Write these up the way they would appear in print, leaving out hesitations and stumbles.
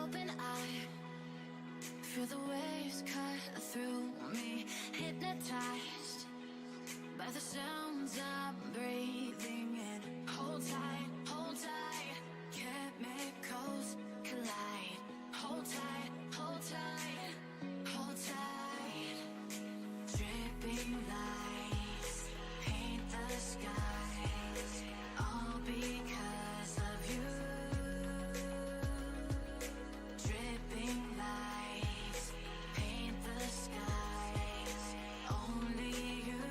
open eye, feel the waves cut through me, hypnotized by the sounds I'm breathing in. Hold tight, chemicals collide. Hold tight, hold tight, hold tight. Dripping lights paint the skies, all because of you. Dripping lights paint the skies, only you.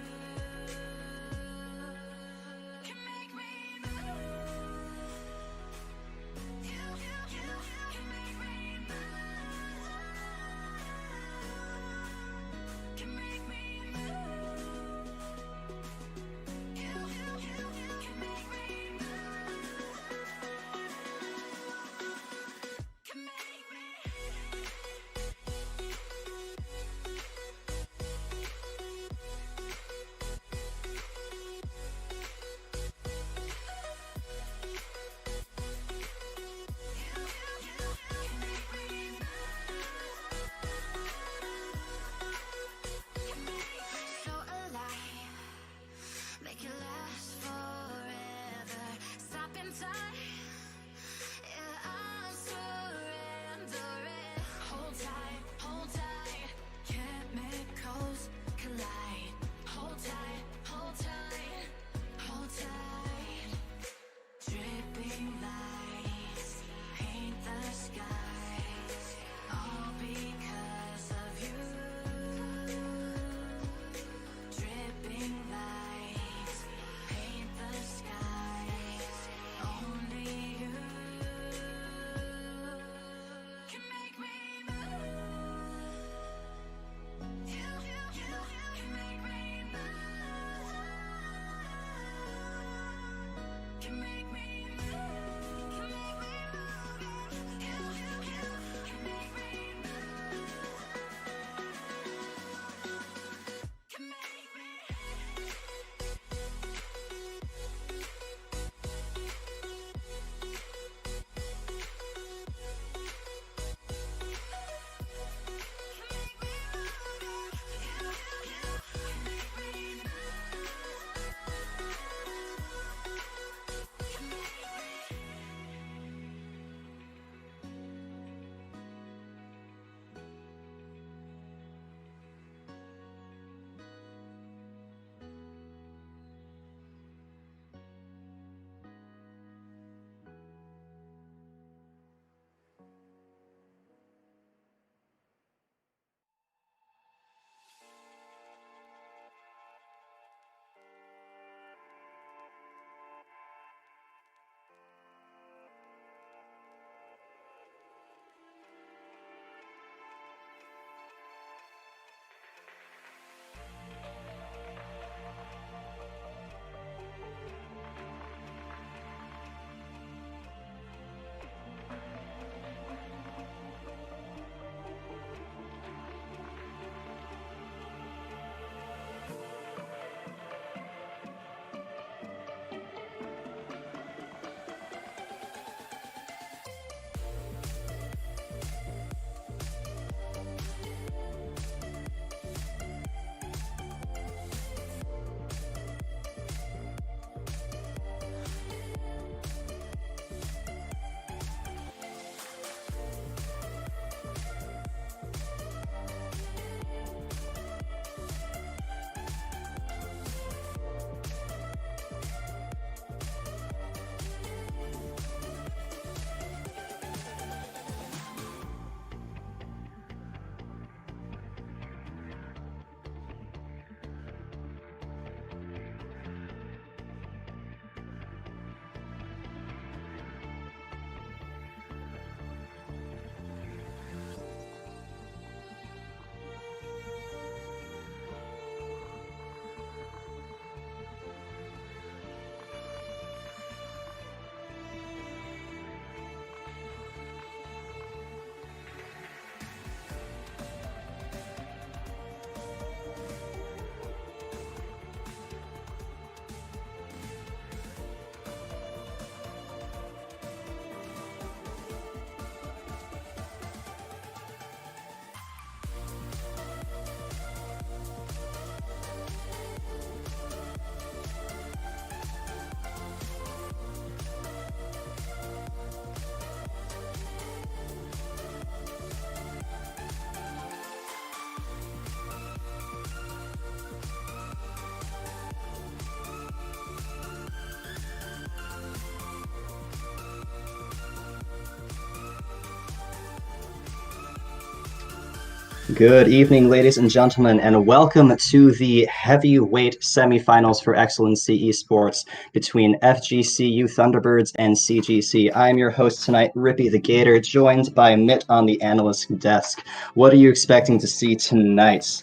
Good evening, ladies and gentlemen, and welcome to the heavyweight semifinals for Excellency Esports between FGCU Thunderbirds and CGC. I'm your host tonight, Rippy the Gator, joined by Mitt on the analyst desk. What are you expecting to see tonight?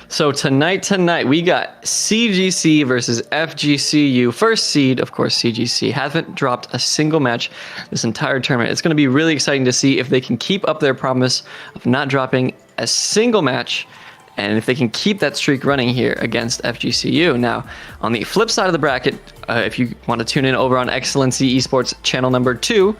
So tonight, we got CGC versus FGCU. First seed, of course, CGC haven't dropped a single match this entire tournament. It's going to be really exciting to see if they can keep up their promise of not dropping a single match, and if they can keep that streak running here against FGCU. Now, on the flip side of the bracket, if you want to tune in over on Excellency Esports channel number 2,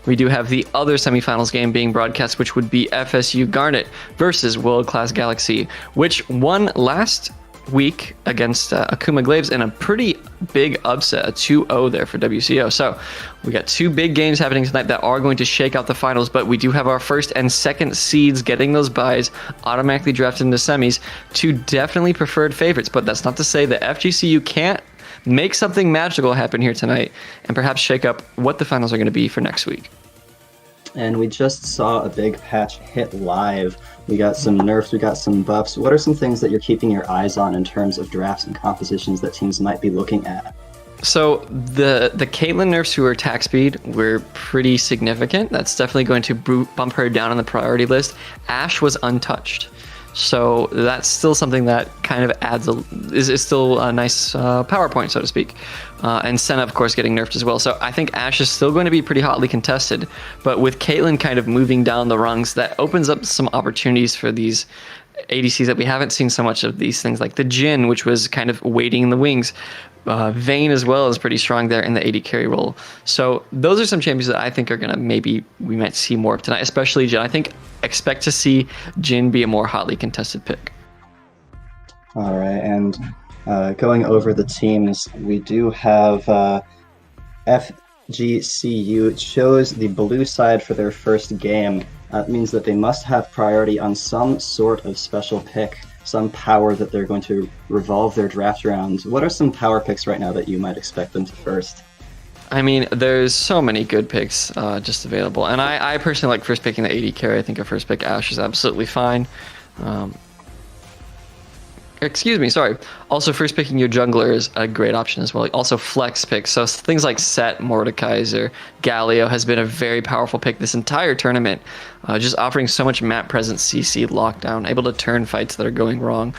we do have the other semifinals game being broadcast, which would be FSU Garnet versus World Class Galaxy, which won last week against Akuma Glaives in a pretty big upset, a 2-0 there for WCO. So we got two big games happening tonight that are going to shake out the finals, but we do have our first and second seeds getting those buys automatically drafted into semis, two definitely preferred favorites. But that's not to say that FGCU can't make something magical happen here tonight and perhaps shake up what the finals are going to be for next week. And we just saw a big patch hit live. We got some nerfs, we got some buffs. What are some things that you're keeping your eyes on in terms of drafts and compositions that teams might be looking at? So the Caitlyn nerfs to her attack speed were pretty significant. That's definitely going to bump her down on the priority list. Ashe was untouched. So that's still something that kind of is still a nice PowerPoint, so to speak. And Senna, of course, getting nerfed as well. So I think Ashe is still going to be pretty hotly contested. But with Caitlyn kind of moving down the rungs, that opens up some opportunities for these ADCs that we haven't seen so much of, these things like the Jhin, which was kind of waiting in the wings. Vayne as well is pretty strong there in the AD carry role. So those are some champions that I think are going to we might see more of tonight, especially Jhin. I think expect to see Jhin be a more hotly contested pick. All right, and going over the teams, we do have FGCU chose the blue side for their first game. That means that they must have priority on some sort of special pick, some power that they're going to revolve their draft around. What are some power picks right now that you might expect them to first? I mean, there's so many good picks just available. And I personally like first picking the AD carry. I think a first pick Ashe is absolutely fine. Also, first picking your jungler is a great option as well. Also, flex picks. So things like Set, Mordekaiser, Galio has been a very powerful pick this entire tournament. Just offering so much map presence, CC, lockdown, able to turn fights that are going wrong.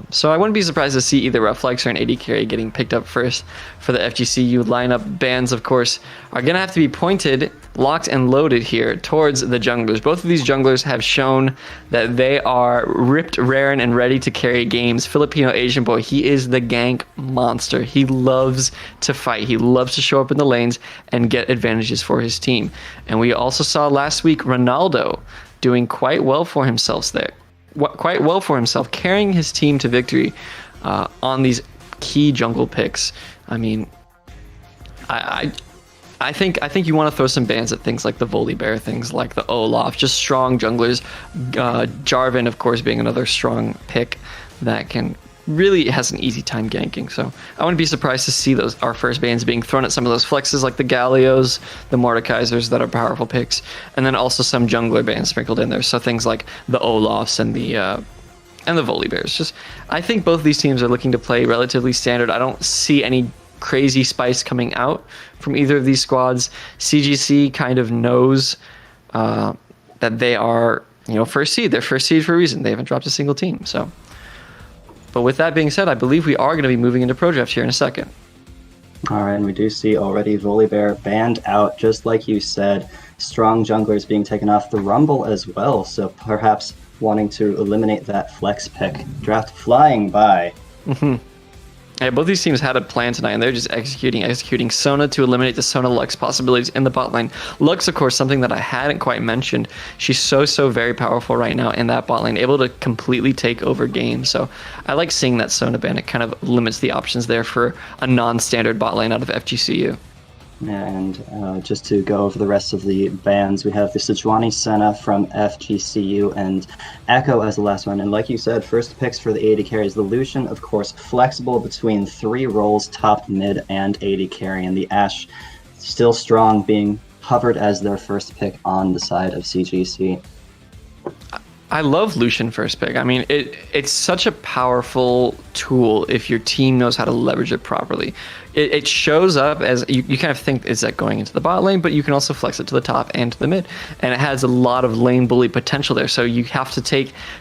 So I wouldn't be surprised to see either a flex or an AD carry getting picked up first for the FGCU lineup. Bans, of course, are going to have to be pointed, locked, and loaded here towards the junglers. Both of these junglers have shown that they are ripped, raring, and ready to carry games. Filipino Asian boy, he is the gank monster. He loves to fight. He loves to show up in the lanes and get advantages for his team. And we also saw last week Ronaldo doing quite well for himself there. Carrying his team to victory on these key jungle picks. I mean, I think you want to throw some bans at things like the Volibear, things like the Olaf, just strong junglers. Jarvan, of course, being another strong pick that really has an easy time ganking. So I wouldn't be surprised to see our first bans being thrown at some of those flexes like the Galios, the Mordekaisers that are powerful picks, and then also some jungler bans sprinkled in there. So things like the Olafs and the Volibears. I think both of these teams are looking to play relatively standard. I don't see any crazy spice coming out from either of these squads. CGC kind of knows that they are, first seed. They're first seed for a reason. They haven't dropped a single team. So. But with that being said, I believe we are going to be moving into Pro Draft here in a second. All right, and we do see already Volibear banned out, just like you said. Strong junglers being taken off the Rumble as well, so perhaps wanting to eliminate that flex pick. Draft flying by. Mm-hmm. Yeah, both these teams had a plan tonight, and they're just executing Sona to eliminate the Sona Lux possibilities in the bot lane. Lux, of course, something that I hadn't quite mentioned. She's so very powerful right now in that bot lane, able to completely take over games. So I like seeing that Sona ban. It kind of limits the options there for a non-standard bot lane out of FGCU. And just to go over the rest of the bans, we have the Sejuani Senna from FGCU and Echo as the last one. And like you said, first picks for the AD carries. The Lucian, of course, flexible between 3 roles, top, mid, and AD carry. And the Ashe, still strong, being hovered as their first pick on the side of CGC. I love Lucian first pick. I mean, it's such a powerful tool if your team knows how to leverage it properly. It shows up as you kind of think, is that going into the bot lane, but you can also flex it to the top and to the mid, and it has a lot of lane bully potential there. So you have to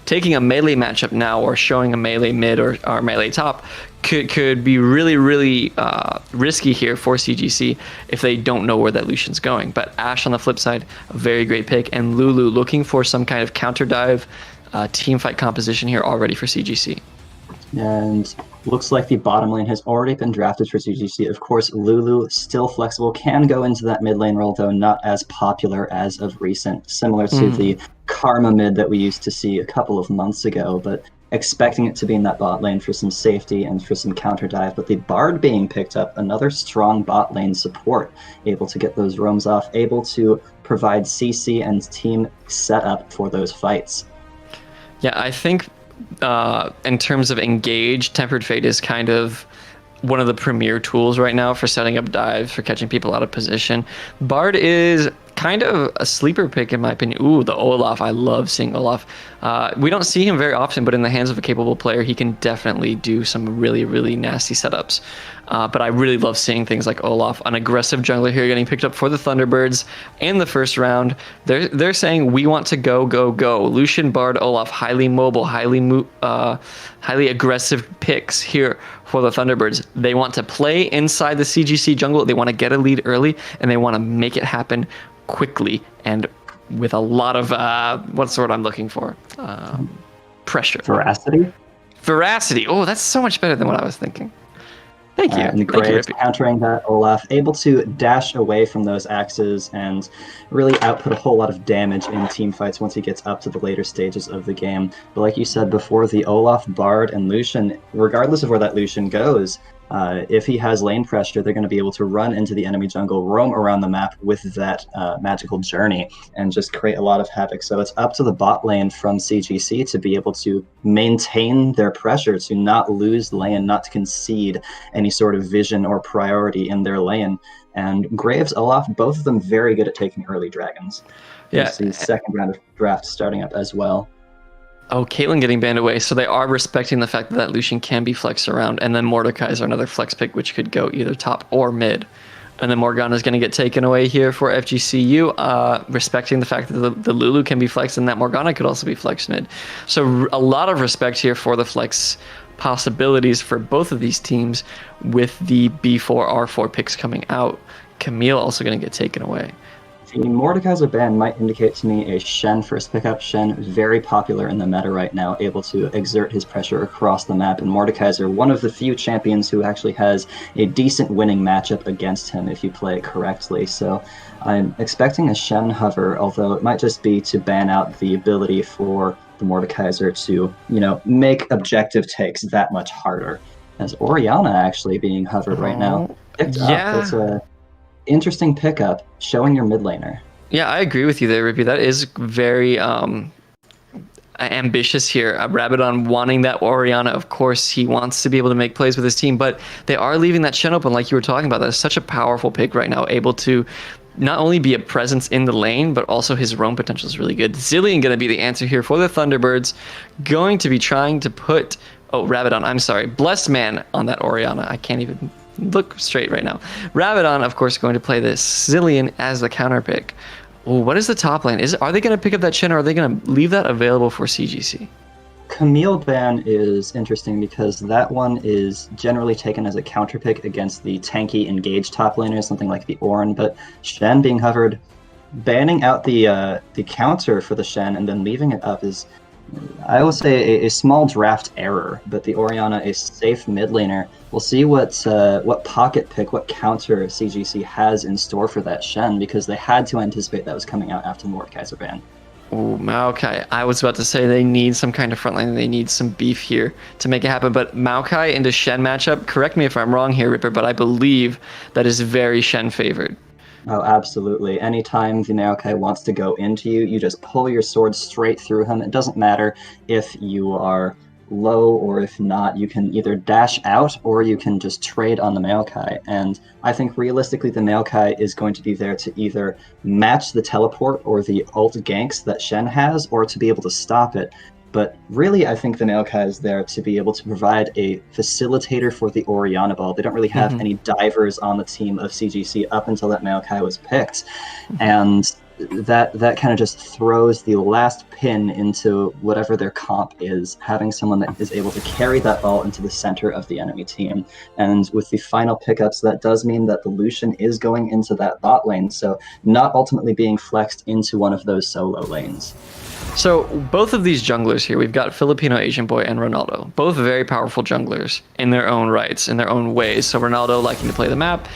taking a melee matchup now, or showing a melee mid or melee top could be really, really risky here for CGC if they don't know where that Lucian's going. But Ashe on the flip side, a very great pick, and Lulu looking for some kind of counter dive team fight composition here already for CGC. And looks like the bottom lane has already been drafted for CGC. Of course, Lulu, still flexible, can go into that mid lane role, though not as popular as of recent, similar to the Karma mid that we used to see a couple of months ago, but expecting it to be in that bot lane for some safety and for some counter dive. But the Bard being picked up, another strong bot lane support, able to get those roams off, able to provide CC and team setup for those fights. Yeah, I think in terms of engage, Tempered Fate is kind of one of the premier tools right now for setting up dives, for catching people out of position. Bard is kind of a sleeper pick in my opinion. Ooh, the Olaf. I love seeing Olaf. We don't see him very often, but in the hands of a capable player, he can definitely do some really, really nasty setups. But I really love seeing things like Olaf, an aggressive jungler here, getting picked up for the Thunderbirds in the first round. They're saying we want to go, go, go. Lucian, Bard, Olaf, highly mobile, highly aggressive picks here for the Thunderbirds. They want to play inside the CGC jungle. They want to get a lead early, and they want to make it happen quickly and with a lot of what's the word I'm looking for? Pressure. Veracity. Oh, that's so much better than what I was thinking. Thank you. And Graves countering that Olaf, able to dash away from those axes and really output a whole lot of damage in team fights once he gets up to the later stages of the game. But like you said before, the Olaf, Bard, and Lucian, regardless of where that Lucian goes, if he has lane pressure, they're going to be able to run into the enemy jungle, roam around the map with that magical journey, and just create a lot of havoc. So it's up to the bot lane from CGC to be able to maintain their pressure, to not lose lane, not to concede any sort of vision or priority in their lane. And Graves, Olaf, both of them very good at taking early dragons. Yeah. The second round of draft starting up as well. Oh, Caitlyn getting banned away. So they are respecting the fact that Lucian can be flexed around. And then Mordekaiser, another flex pick, which could go either top or mid. And then Morgana is going to get taken away here for FGCU, respecting the fact that the Lulu can be flexed and that Morgana could also be flexed mid. So a lot of respect here for the flex possibilities for both of these teams with the B4, R4 picks coming out. Camille also going to get taken away. The Mordekaiser ban might indicate to me a Shen first pickup. Shen, very popular in the meta right now, able to exert his pressure across the map. And Mordekaiser, one of the few champions who actually has a decent winning matchup against him if you play it correctly. So I'm expecting a Shen hover, although it might just be to ban out the ability for the Mordekaiser to, make objective takes that much harder. As Orianna actually being hovered right now. Picked up. It's a interesting pickup, showing your mid laner. Yeah, I agree with you there, Rippy. That is very ambitious here. Rabadon wanting that Orianna, of course, he wants to be able to make plays with his team, but they are leaving that Shen open like you were talking about. That is such a powerful pick right now, able to not only be a presence in the lane, but also his roam potential is really good. Zilean going to be the answer here for the Thunderbirds, going to be trying to put, Rabadon, I'm sorry, Blessed Man on that Orianna. I can't even look straight right now. Rabadon, of course, going to play this Zilean as the counter pick. Ooh, what is the top lane? Are they going to pick up that Shen, or are they going to leave that available for CGC? Camille ban is interesting because that one is generally taken as a counter pick against the tanky engaged top laner, something like the Ornn, but Shen being hovered, banning out the counter for the Shen and then leaving it up is, I would say, a small draft error, but the Orianna, a safe mid laner. We'll see what pocket pick, what counter CGC has in store for that Shen, because they had to anticipate that was coming out after Mordekaiser ban. Oh, Maokai. I was about to say they need some kind of frontline. They need some beef here to make it happen. But Maokai into Shen matchup, correct me if I'm wrong here, Ripper, but I believe that is very Shen favored. Oh, absolutely. Anytime the Maokai wants to go into you, you just pull your sword straight through him. It doesn't matter if you are low, or if not, you can either dash out or you can just trade on the Maokai. And I think realistically the Maokai is going to be there to either match the teleport or the ult ganks that Shen has, or to be able to stop it. But really, I think the Maokai is there to be able to provide a facilitator for the Orianna ball. They don't really have any divers on the team of CGC up until that Maokai was picked. And that kind of just throws the last pin into whatever their comp is, having someone that is able to carry that ball into the center of the enemy team. And with the final pickups, that does mean that the Lucian is going into that bot lane, so not ultimately being flexed into one of those solo lanes. So both of these junglers here, we've got Filipino Asian Boy and Ronaldo, both very powerful junglers in their own rights, in their own ways. So Ronaldo liking to play the map,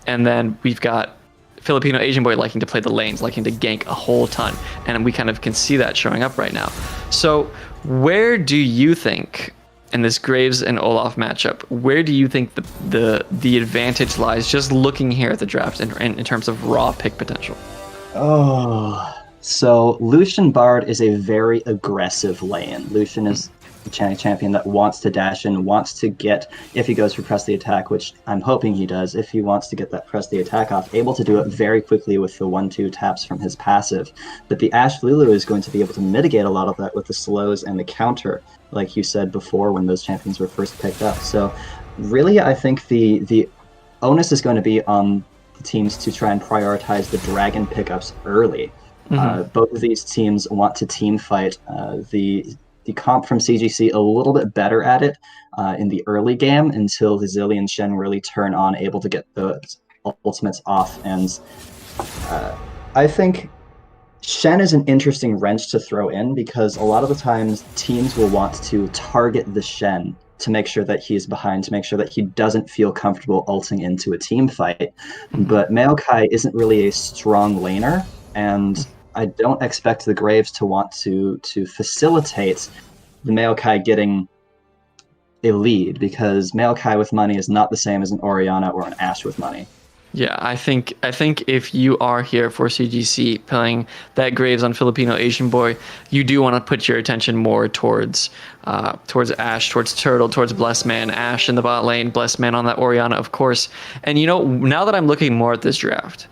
and then we've got Filipino Asian Boy liking to play the lanes, liking to gank a whole ton. And we kind of can see that showing up right now. So where do you think, in this Graves and Olaf matchup, where do you think the advantage lies, just looking here at the draft in terms of raw pick potential? So Lucian Bard is a very aggressive lane. Lucian is a champion that wants to dash in, wants to get, if he goes for press the attack, which I'm hoping he does, if he wants to get that press the attack off, able to do it very quickly with the 1-2 taps from his passive. But the Ashe Lulu is going to be able to mitigate a lot of that with the slows and the counter, like you said before when those champions were first picked up. So really, I think the onus is going to be on the teams to try and prioritize the dragon pickups early. Both of these teams want to team fight. The comp from CGC a little bit better at it in the early game until the Zilli and Shen really turn on, able to get the ultimates off. And I think Shen is an interesting wrench to throw in, because a lot of the times teams will want to target the Shen to make sure that he's behind, to make sure that he doesn't feel comfortable ulting into a team fight. But Maokai isn't really a strong laner, and I don't expect the Graves to want to facilitate the Maokai getting a lead, because Maokai with money is not the same as an Orianna or an Ashe with money. Yeah, I think if you are here for CGC playing that Graves on Filipino Asian Boy, you do want to put your attention more towards Ashe, towards Turtle, towards Blessed Man, Ashe in the bot lane, Blessed Man on that Orianna, of course. And now that I'm looking more at this draft,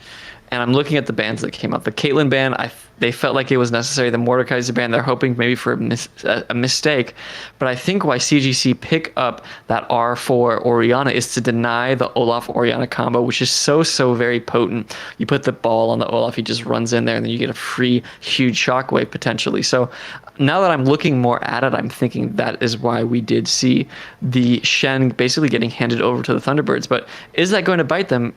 and I'm looking at the bans that came up, the Caitlyn ban, they felt like it was necessary. The Mordekaiser ban, they're hoping maybe for a mistake. But I think why CGC pick up that R4 Orianna is to deny the Olaf Orianna combo, which is so very potent. You put the ball on the Olaf, he just runs in there, and then you get a free huge shockwave potentially. So now that I'm looking more at it, I'm thinking that is why we did see the Shen basically getting handed over to the Thunderbirds. But is that going to bite them?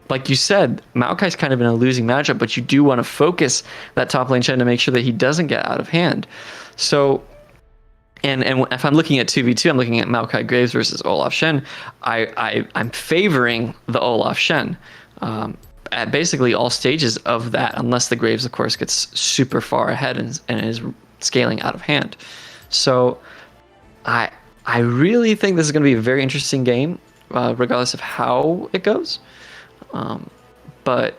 Like you said, Maokai's kind of in a losing matchup, but you do want to focus that top lane Shen to make sure that he doesn't get out of hand. So, and if I'm looking at 2v2, I'm looking at Maokai Graves versus Olaf Shen. I'm favoring the Olaf Shen at basically all stages of that, unless the Graves, of course, gets super far ahead and is scaling out of hand. So, I really think this is going to be a very interesting game, regardless of how it goes. But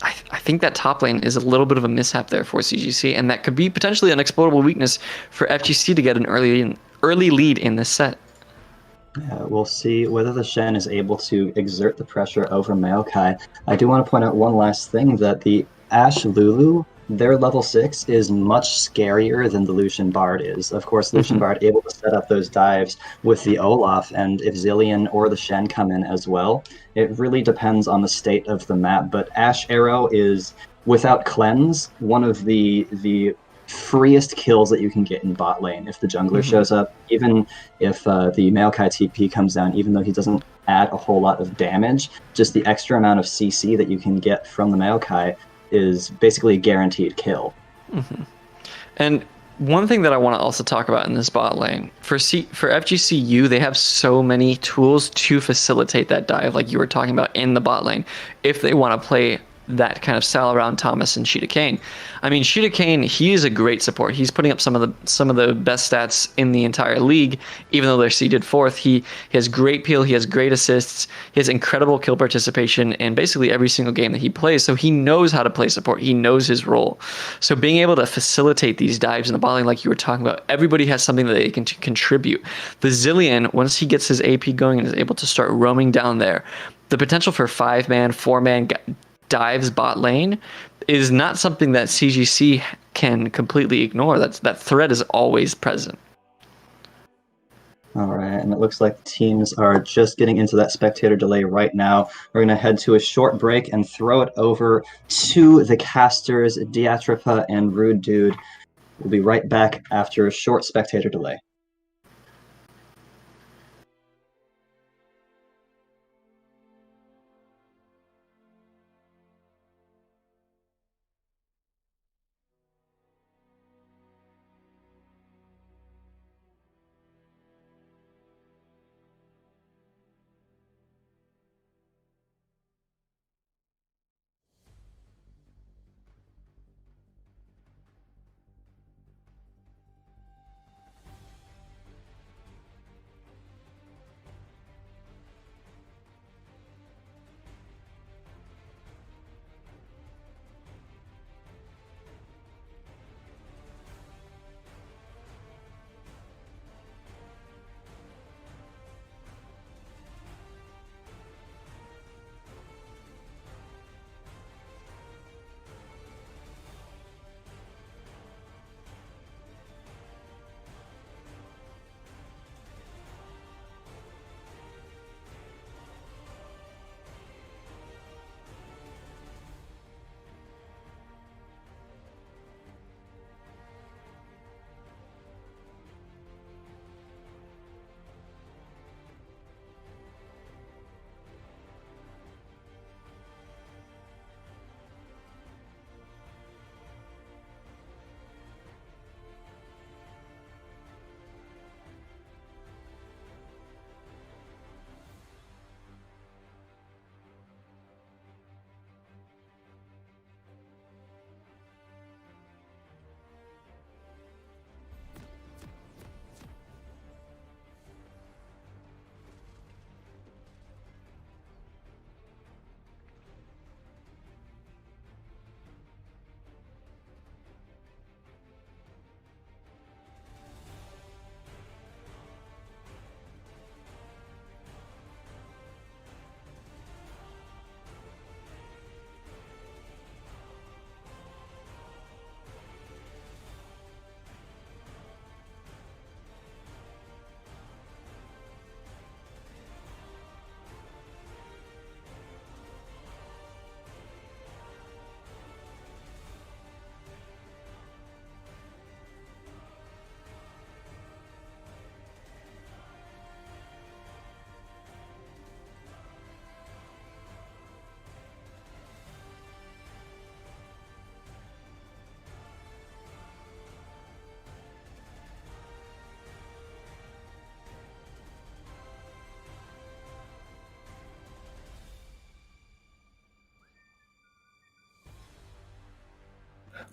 I think that top lane is a little bit of a mishap there for CGC, and that could be potentially an exploitable weakness for FGC to get an early lead in this set. Yeah, we'll see whether the Shen is able to exert the pressure over Maokai. I do want to point out one last thing, that the Ashe Lulu, their level 6 is much scarier than the Lucian Bard is. Of course, Lucian Bard able to set up those dives with the Olaf, and if Zillion or the Shen come in as well, it really depends on the state of the map. But Ashe Arrow is, without cleanse, one of the freest kills that you can get in bot lane. If the jungler shows up, even if the Maokai TP comes down, even though he doesn't add a whole lot of damage, just the extra amount of CC that you can get from the Maokai is basically a guaranteed kill. And one thing that I want to also talk about in this bot lane, for FGCU, they have so many tools to facilitate that dive, like you were talking about in the bot lane. If they want to play that kind of Sal around Thomas and Sheeta Kane. I mean, Sheeta Kane, he is a great support. He's putting up some of the best stats in the entire league, even though they're seeded fourth. He has great peel, he has great assists, he has incredible kill participation in basically every single game that he plays. So he knows how to play support. He knows his role. So being able to facilitate these dives in the bot lane, like you were talking about, everybody has something that they can contribute. The Zillion, once he gets his AP going and is able to start roaming down there, the potential for 5-man, 4-man dives bot lane is not something that CGC can completely ignore. That threat is always present. All right, and it looks like the teams are just getting into that spectator delay right now. We're going to head to a short break and throw it over to the casters, Diatripa and Rude Dude. We'll be right back after a short spectator delay.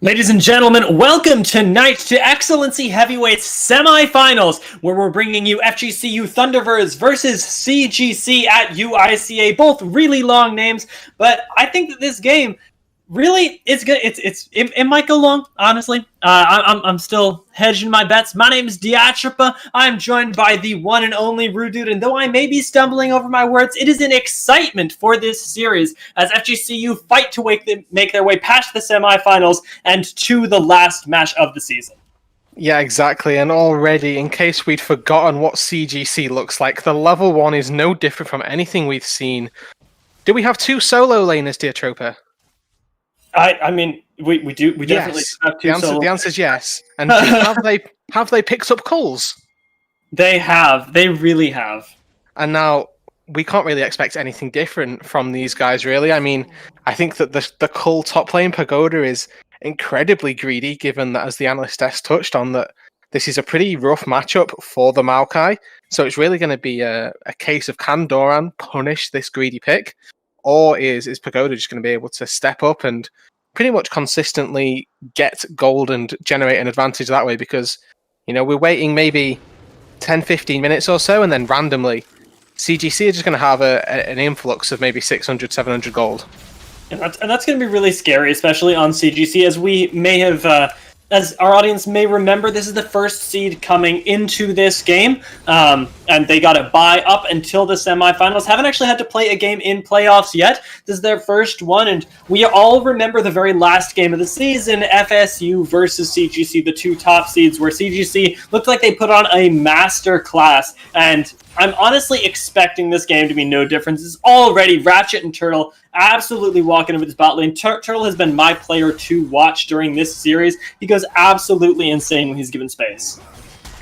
Ladies and gentlemen, welcome tonight to Excellency Heavyweights Semifinals, where we're bringing you FGCU Thunderbirds versus CGC at UICA. Both really long names, but I think that this game really it's good. It might go long, honestly. I'm still hedging my bets. My name is Diatripa. I'm joined by the one and only Rude Dude, and though I may be stumbling over my words, it is an excitement for this series as FGCU fight to make their way past the semifinals and to the last match of the season. Yeah, exactly. And already, in case we'd forgotten what CGC looks like, the level 1 is no different from anything we've seen. Do we have two solo laners, Diatropa? I mean, we do. We definitely have two. The answer is yes. And have they picked up calls? They have. They really have. And now we can't really expect anything different from these guys, really. I mean, I think that the Cull top lane Pagoda is incredibly greedy, given that, as the analyst desk touched on, that this is a pretty rough matchup for the Maokai. So it's really going to be a case of, can Doran punish this greedy pick? or is Pagoda just going to be able to step up and pretty much consistently get gold and generate an advantage that way? Because, we're waiting maybe 10, 15 minutes or so, and then randomly, CGC are just going to have an influx of maybe 600, 700 gold. And that's going to be really scary, especially on CGC, as we may have... as our audience may remember, this is the first seed coming into this game, and they got a bye up until the semifinals. Haven't actually had to play a game in playoffs yet. This is their first one, and we all remember the very last game of the season, FSU versus CGC, the two top seeds, where CGC looked like they put on a master class, and I'm honestly expecting this game to be no different. It's already Ratchet and Turtle absolutely walking over this bot lane. Turtle has been my player to watch during this series. He goes absolutely insane when he's given space.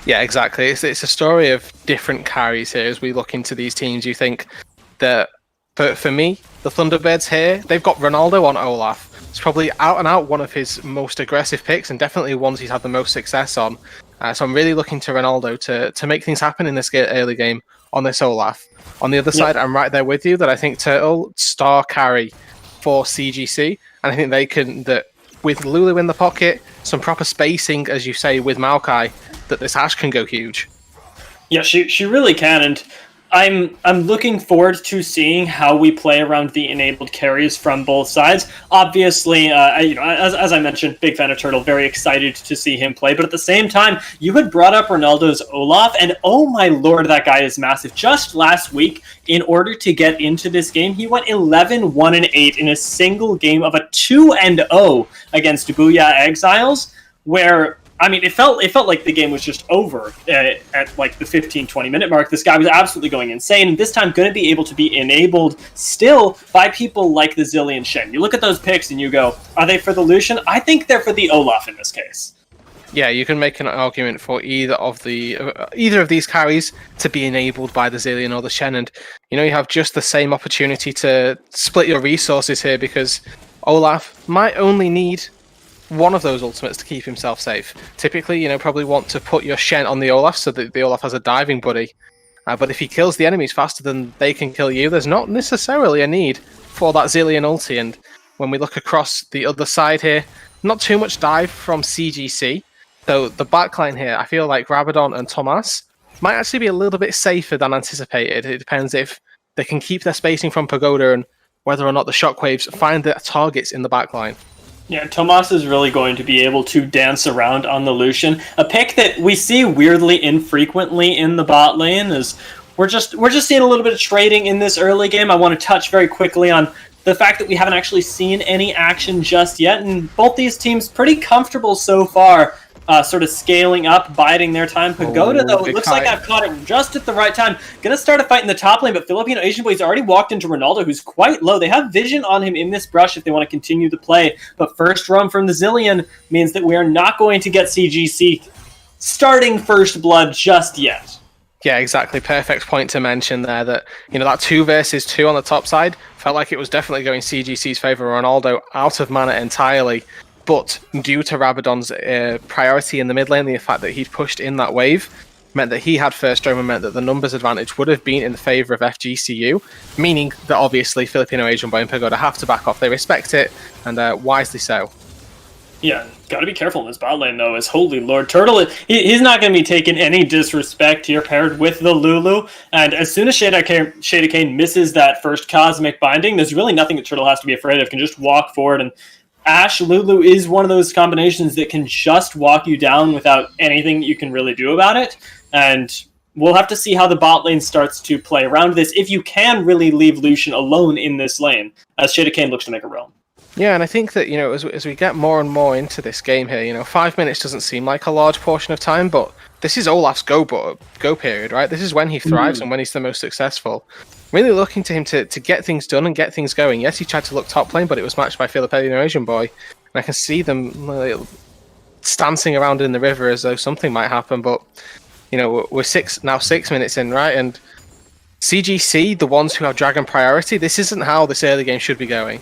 Yeah, exactly. It's a story of different carries here as we look into these teams. You think that, for me, the Thunderbirds here, they've got Ronaldo on Olaf. It's probably out and out one of his most aggressive picks and definitely ones he's had the most success on. So I'm really looking to Ronaldo to make things happen in this early game on this Olaf. On the other side, I'm right there with you that I think Turtle, star carry for CGC, and I think they can, that with Lulu in the pocket, some proper spacing, as you say, with Maokai, that this Ashe can go huge. Yeah, she really can, and I'm looking forward to seeing how we play around the enabled carries from both sides. Obviously, as I mentioned, big fan of Turtle, very excited to see him play. But at the same time, you had brought up Ronaldo's Olaf, and oh my lord, that guy is massive. Just last week, in order to get into this game, he went 11-1-8 in a single game of a 2-0 against Booyah Exiles, where it felt like the game was just over at like the 15-20 minute mark. This guy was absolutely going insane, and this time going to be able to be enabled still by people like the Zilean Shen. You look at those picks and you go, are they for the Lucian? I think they're for the Olaf in this case. Yeah, you can make an argument for either of these carries to be enabled by the Zilean or the Shen, and you have just the same opportunity to split your resources here, because Olaf might only need one of those ultimates to keep himself safe. Typically, probably want to put your Shen on the Olaf so that the Olaf has a diving buddy. But if he kills the enemies faster than they can kill you, there's not necessarily a need for that Zilean ulti. And when we look across the other side here, not too much dive from CGC. So the backline here, I feel like Rabadon and Tomas might actually be a little bit safer than anticipated. It depends if they can keep their spacing from Pagoda and whether or not the shockwaves find their targets in the backline. Yeah, Tomas is really going to be able to dance around on the Lucian. A pick that we see weirdly infrequently in the bot lane is we're just seeing a little bit of trading in this early game. I want to touch very quickly on the fact that we haven't actually seen any action just yet, and both these teams pretty comfortable so far. Sort of scaling up, biding their time. Pagoda, though, it looks like I've caught it just at the right time. Gonna start a fight in the top lane, but Filipino Asian Boy's already walked into Ronaldo, who's quite low. They have vision on him in this brush if they want to continue the play, but first roam from the Zilean means that we are not going to get CGC starting first blood just yet. Yeah, exactly. Perfect point to mention there that, that 2 versus 2 on the top side felt like it was definitely going CGC's favor. Ronaldo out of mana entirely. But due to Rabadon's priority in the mid lane, the fact that he'd pushed in that wave meant that he had first roam and meant that the numbers advantage would have been in the favour of FGCU, meaning that obviously Filipino Asian Boy and Pagoda have to back off. They respect it, and wisely so. Yeah, gotta be careful in this bot lane, though, as holy lord. Turtle, he's not going to be taking any disrespect here paired with the Lulu, and as soon as Shada Kane misses that first Cosmic Binding, there's really nothing that Turtle has to be afraid of. Can just walk forward, and Ashe Lulu is one of those combinations that can just walk you down without anything you can really do about it. And we'll have to see how the bot lane starts to play around this, if you can really leave Lucian alone in this lane, as Shada Kane looks to make a roam. Yeah, and I think that, as we get more and more into this game here, 5 minutes doesn't seem like a large portion of time, but this is Olaf's go period, right? This is when he thrives and when he's the most successful. Really looking to him to get things done and get things going. Yes, he tried to look top lane, but it was matched by Filipino Asian Boy. And I can see them stancing around in the river as though something might happen. But, we're 6 minutes in, right? And CGC, the ones who have Dragon priority, this isn't how this early game should be going.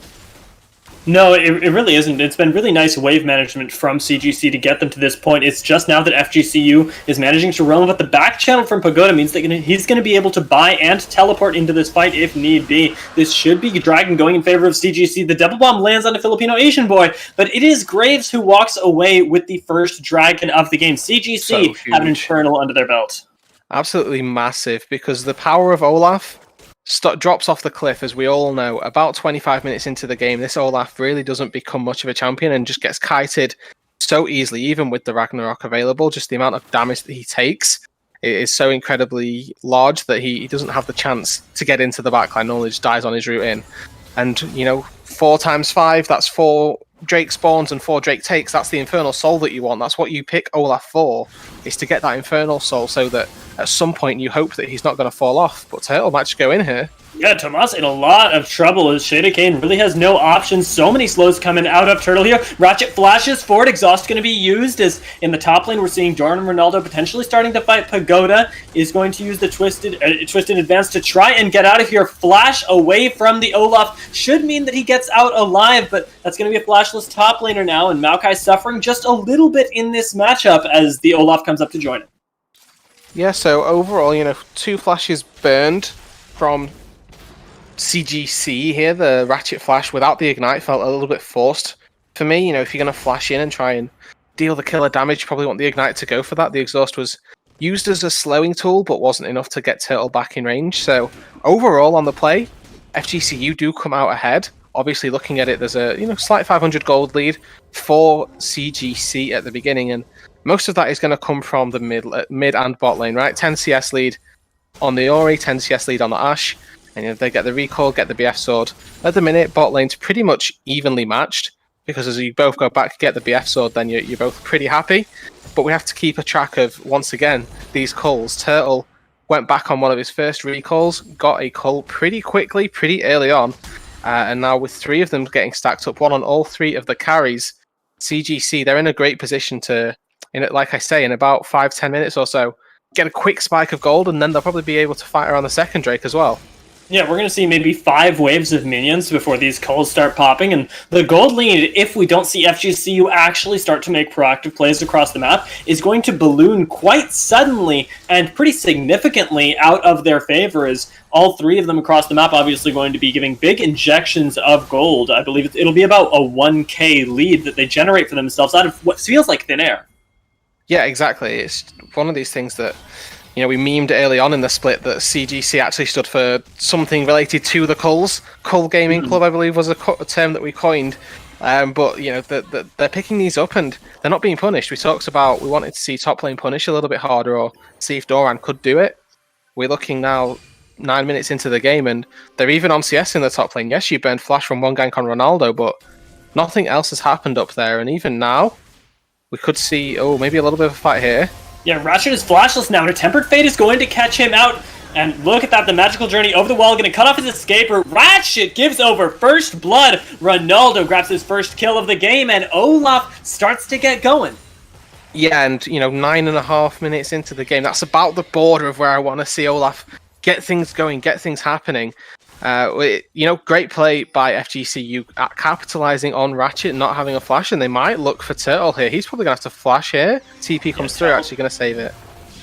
No, it really isn't. It's been really nice wave management from CGC to get them to this point. It's just now that FGCU is managing to roam, but the back channel from Pagoda means that he's going to be able to buy and teleport into this fight if need be. This should be Dragon going in favor of CGC. The double bomb lands on a Filipino Asian boy, but it is Graves who walks away with the first Dragon of the game. CGC have an Infernal under their belt. Absolutely massive, because the power of Olaf drops off the cliff, as we all know. About 25 minutes into the game, this Olaf really doesn't become much of a champion and just gets kited so easily, even with the Ragnarok available. Just the amount of damage that he takes is so incredibly large that he doesn't have the chance to get into the backline, only just dies on his route in. And, 4 times 5, that's 4 Drake spawns and 4 Drake takes. That's the Infernal Soul that you want. That's what you pick Olaf for, is to get that Infernal Soul, so that at some point you hope that he's not going to fall off. But Turtle might just go in here. Yeah, Tomas in a lot of trouble as Shada Kane really has no options. So many slows coming out of Turtle here. Ratchet flashes forward. Exhaust going to be used as in the top lane we're seeing Doran and Ronaldo potentially starting to fight. Pagoda is going to use the twisted advance to try and get out of here. Flash away from the Olaf should mean that he gets out alive, but that's going to be a flashless top laner now, and Maokai suffering just a little bit in this matchup as the Olaf comes up to join him. Yeah, so overall, 2 flashes burned from CGC here. The Ratchet flash without the ignite felt a little bit forced for me. If you're going to flash in and try and deal the killer damage, you probably want the ignite to go for that. The exhaust was used as a slowing tool, but wasn't enough to get Turtle back in range. So overall on the play, FGCU do come out ahead. Obviously, looking at it, there's a slight 500 gold lead for CGC at the beginning, and most of that is going to come from the mid and bot lane, right? 10 CS lead on the Ori, 10 CS lead on the Ashe, and they get the recall, get the BF sword. At the minute, bot lane's pretty much evenly matched, because as you both go back, get the BF sword, then you're both pretty happy. But we have to keep a track of, once again, these culls. Turtle went back on one of his first recalls, got a cull pretty quickly, pretty early on, and now with 3 of them getting stacked up, one on all 3 of the carries, CGC, they're in a great position to, like I say, in about 5-10 minutes or so, get a quick spike of gold, and then they'll probably be able to fight around the second Drake as well. Yeah, we're going to see maybe 5 waves of minions before these culls start popping, and the gold lead, if we don't see FGCU actually start to make proactive plays across the map, is going to balloon quite suddenly and pretty significantly out of their favor, as all 3 of them across the map obviously going to be giving big injections of gold. I believe it'll be about a 1k lead that they generate for themselves out of what feels like thin air. Yeah, exactly. It's one of these things that, we memed early on in the split that CGC actually stood for something related to the culls. Cull Gaming Club, I believe, was a term that we coined. But, they're picking these up and they're not being punished. We talked about we wanted to see top lane punish a little bit harder, or see if Doran could do it. We're looking now 9 minutes into the game, and they're even on CS in the top lane. Yes, you burned flash from one gank on Ronaldo, but nothing else has happened up there. And even now, we could see, maybe a little bit of a fight here. Yeah, Ratchet is flashless now, and a Tempered Fate is going to catch him out. And look at that, the magical journey over the wall, going to cut off his escaper. Ratchet gives over first blood. Ronaldo grabs his first kill of the game, and Olaf starts to get going. Yeah, and, 9.5 minutes into the game, that's about the border of where I want to see Olaf get things going, get things happening. Great play by FGCU at capitalizing on Ratchet not having a flash, and they might look for Turtle here. He's probably going to have to flash here. TP comes through, actually going to save it.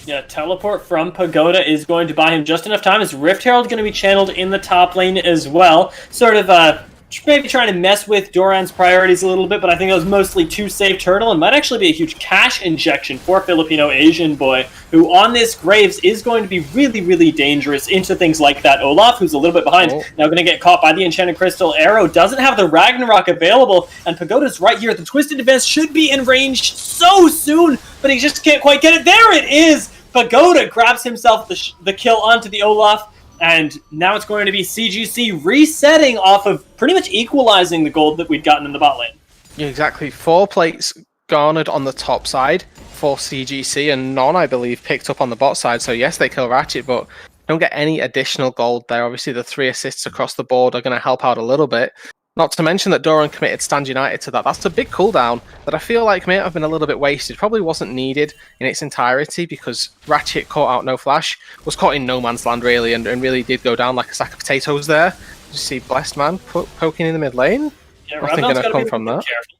Yeah, teleport from Pagoda is going to buy him just enough time, as Rift Herald going to be channeled in the top lane as well. Sort of maybe trying to mess with Doran's priorities a little bit, but I think it was mostly to save Turtle, and might actually be a huge cash injection for Filipino Asian boy, who on this Graves is going to be really, really dangerous into things like that. Olaf, who's a little bit behind, now going to get caught by the Enchanted Crystal Arrow, doesn't have the Ragnarok available, and Pagoda's right here. The Twisted Advance should be in range so soon, but he just can't quite get it. There it is! Pagoda grabs himself the kill onto the Olaf, and now it's going to be CGC resetting off of pretty much equalizing the gold that we'd gotten in the bot lane. Yeah, exactly. 4 plates garnered on the top side for CGC, and none, I believe, picked up on the bot side. So yes, they kill Ratchet, but don't get any additional gold there. Obviously, the 3 assists across the board are going to help out a little bit. Not to mention that Doran committed Stand United to that. That's a big cooldown that I feel like may have been a little bit wasted. Probably wasn't needed in its entirety, because Ratchet caught out no flash, was caught in no man's land really, and really did go down like a sack of potatoes there. Did you see Blessed Man poking in the mid lane? Yeah, Nothing Ravnon's going to gotta come be from that. careful.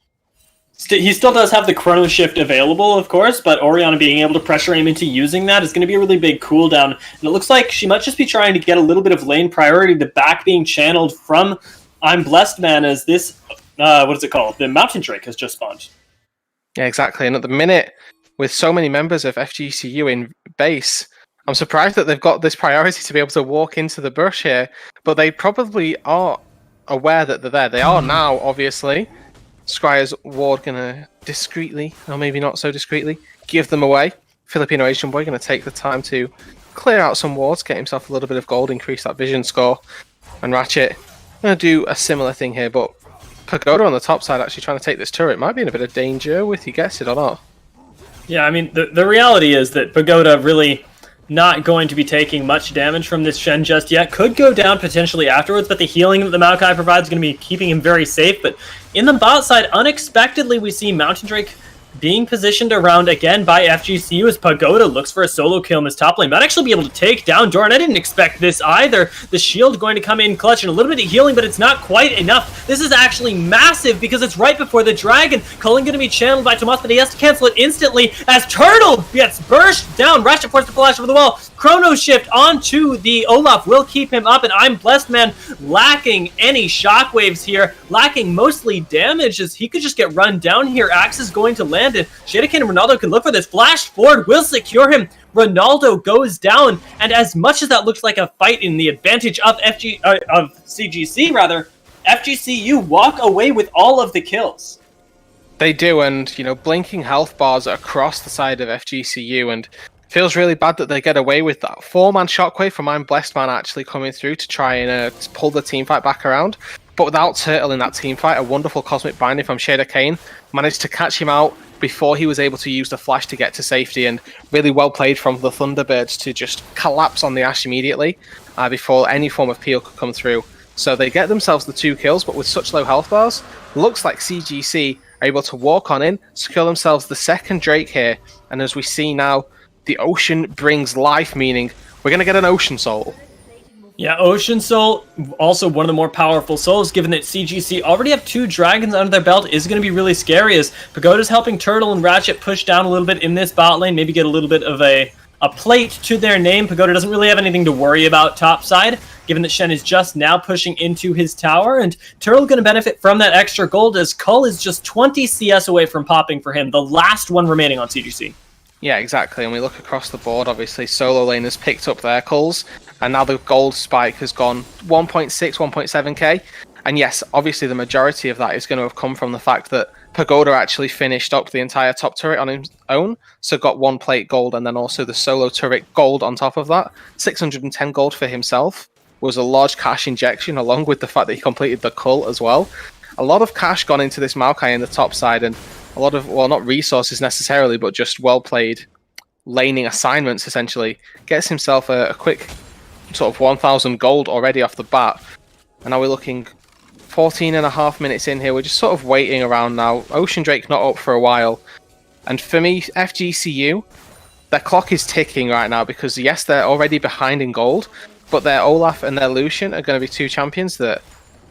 He still does have the Chrono Shift available, of course, but Oriana being able to pressure him into using that is going to be a really big cooldown. And it looks like she might just be trying to get a little bit of lane priority, the back being channeled from I'm Blessed Man as this, what is it called? The Mountain Drake has just spawned. Yeah, exactly. And at the minute, with so many members of FGCU in base, I'm surprised that they've got this priority to be able to walk into the bush here, but they probably are aware that they're there. They are now, obviously. Squire's ward gonna discreetly, or maybe not so discreetly, give them away. Filipino Asian boy gonna take the time to clear out some wards, get himself a little bit of gold, increase that vision score. And Ratchet gonna do a similar thing here, but Pagoda on the top side actually trying to take this turret might be in a bit of danger with he gets it or not. Yeah, I mean, the reality is that Pagoda really not going to be taking much damage from this Shen just yet. Could go down potentially afterwards, but the healing that the Maokai provides is going to be keeping him very safe. But in the bot side, unexpectedly, we see Mountain Drake being positioned around again by FGCU as Pagoda looks for a solo kill in this top lane. Might actually be able to take down Doran. I didn't expect this either. The shield going to come in clutch and a little bit of healing, but it's not quite enough. This is actually massive because it's right before the dragon. Cullen going to be channeled by Tomas, but he has to cancel it instantly as Turtle gets burst down. Ratchet forced to flash over the wall. Chrono Shift onto the Olaf will keep him up, and I'm Blessed Man lacking any shockwaves here, lacking mostly damage as he could just get run down here. Axe is going to land, and Shadakin and Ronaldo can look for this. Flash forward will secure him. Ronaldo goes down, and as much as that looks like a fight in the advantage of CGC, FGCU walk away with all of the kills. They do, and blinking health bars across the side of FGCU, and feels really bad that they get away with that. 4-man shockwave from I'm Blessed Man actually coming through to try and pull the team fight back around. But without Turtle in that team fight, a wonderful cosmic binding from Shader Kane managed to catch him out before he was able to use the flash to get to safety, and really well played from the Thunderbirds to just collapse on the Ashe immediately before any form of peel could come through. So they get themselves the 2 kills, but with such low health bars, looks like CGC are able to walk on in, secure themselves the second Drake here, and as we see now, the ocean brings life, meaning we're going to get an Ocean Soul. Yeah, Ocean Soul, also one of the more powerful souls, given that CGC already have 2 dragons under their belt, is going to be really scary as Pagoda's helping Turtle and Ratchet push down a little bit in this bot lane, maybe get a little bit of a plate to their name. Pagoda doesn't really have anything to worry about topside, given that Shen is just now pushing into his tower, and Turtle going to benefit from that extra gold as Cull is just 20 CS away from popping for him, the last one remaining on CGC. Yeah, exactly. And we look across the board, obviously, solo lane has picked up their culls, and now the gold spike has gone 1.6, 1.7k. And yes, obviously the majority of that is going to have come from the fact that Pagoda actually finished up the entire top turret on his own, so got 1 plate gold, and then also the solo turret gold on top of that. 610 gold for himself was a large cash injection, along with the fact that he completed the cull as well. A lot of cash gone into this Maokai in the top side, and a lot of, well, not resources necessarily, but just well-played laning assignments, essentially. Gets himself a quick sort of 1,000 gold already off the bat. And now we're looking 14.5 minutes in here. We're just sort of waiting around now. Ocean Drake not up for a while. And for me, FGCU, their clock is ticking right now because, yes, they're already behind in gold, but their Olaf and their Lucian are going to be 2 champions that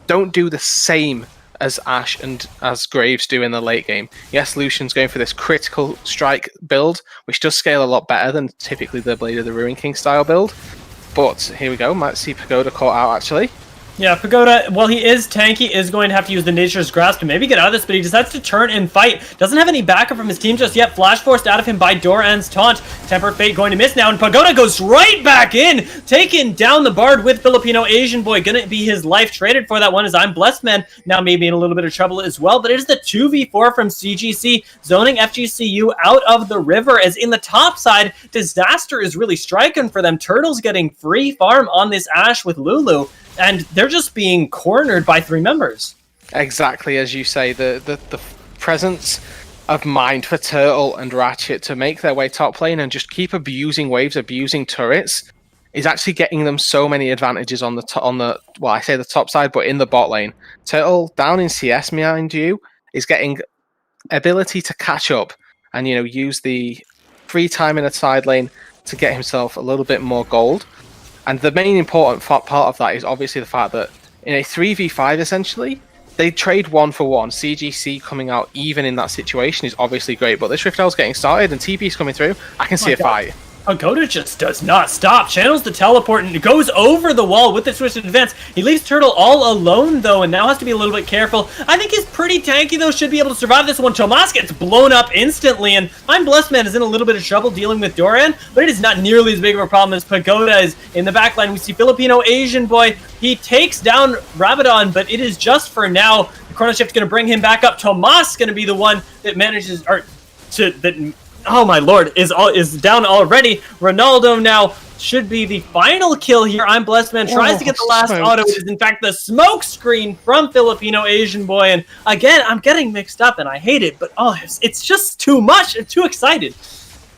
don't do the same as Ashe and as Graves do in the late game. Yes, Lucian's going for this critical strike build, which does scale a lot better than typically the Blade of the Ruin King style build. But here we go, might see Pagoda caught out actually. Yeah, Pagoda, while he is tanky, is going to have to use the Nature's Grasp to maybe get out of this, but he decides to turn and fight. Doesn't have any backup from his team just yet. Flash forced out of him by Doran's taunt. Tempered Fate going to miss now, and Pagoda goes right back in, taking down the Bard with Filipino Asian Boy. Gonna be his life traded for that one as I'm Blessed Man now maybe in a little bit of trouble as well, but it is the 2v4 from CGC, zoning FGCU out of the river, as in the top side, Disaster is really striking for them. Turtle's getting free farm on this Ashe with Lulu, and they're just being cornered by 3 members. Exactly, as you say, the presence of mind for Turtle and Ratchet to make their way top lane and just keep abusing waves, abusing turrets, is actually getting them so many advantages on the well, I say the top side, but in the bot lane. Turtle, down in CS, mind you, is getting ability to catch up and use the free time in a side lane to get himself a little bit more gold. And the main important part of that is obviously the fact that in a 3v5 essentially, they trade 1 for 1. CGC coming out even in that situation is obviously great, but this Rift L's getting started and TP's coming through. I can see a fight. Pagoda just does not stop. Channels the teleport and goes over the wall with the twisted advance. He leaves Turtle all alone, though, and now has to be a little bit careful. I think he's pretty tanky, though. Should be able to survive this one. Tomas gets blown up instantly, and I'm Blessed Man is in a little bit of trouble dealing with Doran, but it is not nearly as big of a problem as Pagoda is in the backline. We see Filipino Asian Boy. He takes down Rabadon, but it is just for now. The Chrono Shift going to bring him back up. Tomas going to be the one that manages, oh my lord, is down already. Ronaldo now should be the final kill here. I'm Blessed Man tries to get the last auto. It is in fact the smoke screen from Filipino Asian Boy. And again, I'm getting mixed up and I hate it, but it's just too much. I'm too excited.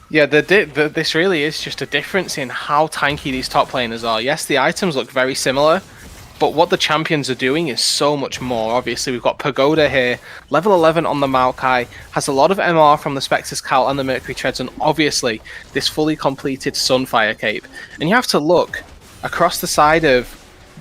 Yeah, this really is just a difference in how tanky these top laners are. Yes, the items look very similar, but what the champions are doing is so much more. Obviously, we've got Pagoda here, level 11 on the Maokai, has a lot of MR from the Spectre's Cowl and the Mercury Treads, and obviously this fully completed Sunfire Cape. And you have to look across the side of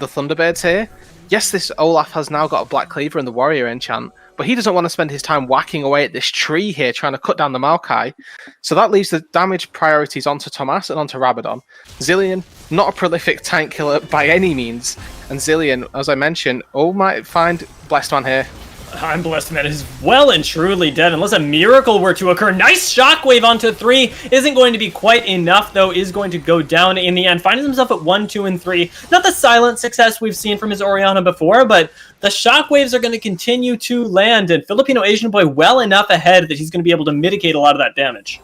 the Thunderbirds here. Yes, this Olaf has now got a Black Cleaver and the Warrior enchant, but he doesn't want to spend his time whacking away at this tree here, trying to cut down the Maokai. So that leaves the damage priorities onto Tomas and onto Rabadon. Zilean, not a prolific tank killer by any means. And Zilean, as I mentioned, might find Blessed Man here. I'm Blessed Man is well and truly dead unless a miracle were to occur. Nice shockwave onto 3. Isn't going to be quite enough, though. Is going to go down in the end. Finds himself at 1, 2, and 3. Not the silent success we've seen from his Orianna before, but the shockwaves are going to continue to land. And Filipino Asian Boy well enough ahead that he's going to be able to mitigate a lot of that damage.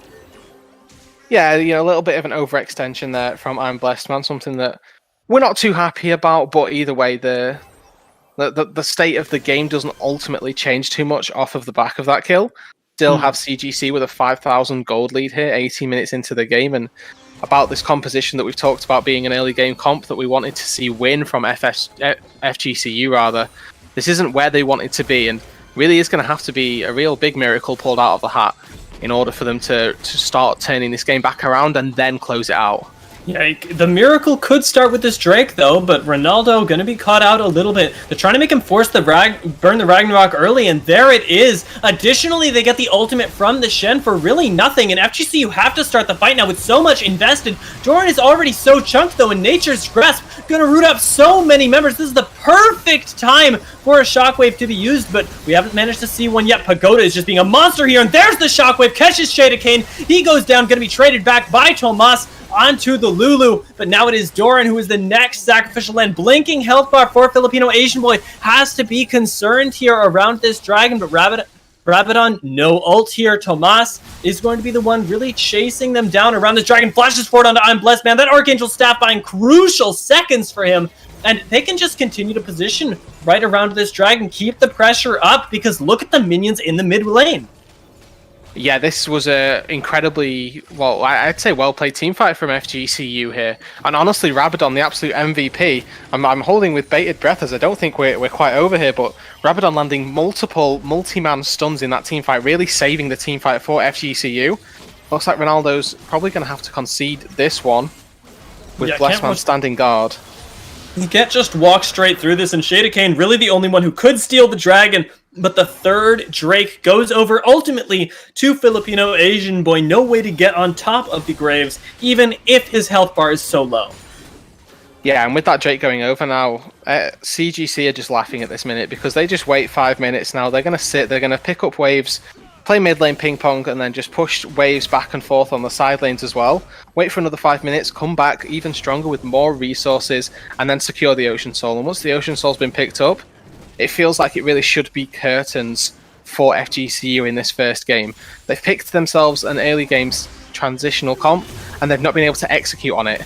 Yeah, a little bit of an overextension there from I'm Blessed Man. Something that we're not too happy about, but either way, the state of the game doesn't ultimately change too much off of the back of that kill. Still have CGC with a 5,000 gold lead here, 18 minutes into the game, and about this composition that we've talked about being an early game comp that we wanted to see win from FGCU rather. This isn't where they wanted to be, and really is going to have to be a real big miracle pulled out of the hat in order for them to start turning this game back around and then close it out. Yeah, the miracle could start with this Drake, though, but Ronaldo going to be caught out a little bit. They're trying to make him force the burn the Ragnarok early, and there it is. Additionally, they get the ultimate from the Shen for really nothing, and FGC, you have to start the fight now with so much invested. Doran is already so chunked, though, in Nature's Grasp, going to root up so many members. This is the perfect time for a Shockwave to be used, but we haven't managed to see one yet. Pagoda is just being a monster here, and there's the Shockwave, catches Shada Kane. He goes down, going to be traded back by Tomas onto the Lulu, but now it is Doran who is the next sacrificial land. Blinking health bar for Filipino Asian Boy has to be concerned here around this dragon, but Rabadon, no ult here. Tomas is going to be the one really chasing them down around this dragon. Flashes forward onto I'm Blessed Man. That Archangel staff buying crucial seconds for him, and they can just continue to position right around this dragon, keep the pressure up, because look at the minions in the mid lane. Yeah, this was a incredibly, well, I'd say well-played team fight from FGCU here. And honestly, Rabadon, the absolute MVP, I'm holding with bated breath as I don't think we're quite over here, but Rabadon landing multiple multi-man stuns in that team fight, really saving the team fight for FGCU. Looks like Ronaldo's probably going to have to concede this one with Blessed Man standing guard. You can't just walk straight through this, and Shada Kane really the only one who could steal the dragon, but the third Drake goes over ultimately to Filipino Asian Boy. No way to get on top of the Graves, even if his health bar is so low. Yeah, and with that Drake going over now, CGC are just laughing at this minute because they just wait 5 minutes now. They're going to sit, they're going to pick up waves, play mid lane ping pong, and then just push waves back and forth on the side lanes as well. Wait for another 5 minutes, come back even stronger with more resources, and then secure the Ocean Soul. And once the Ocean Soul's been picked up, it feels like it really should be curtains for FGCU in this first game. They've picked themselves an early game's transitional comp, and they've not been able to execute on it.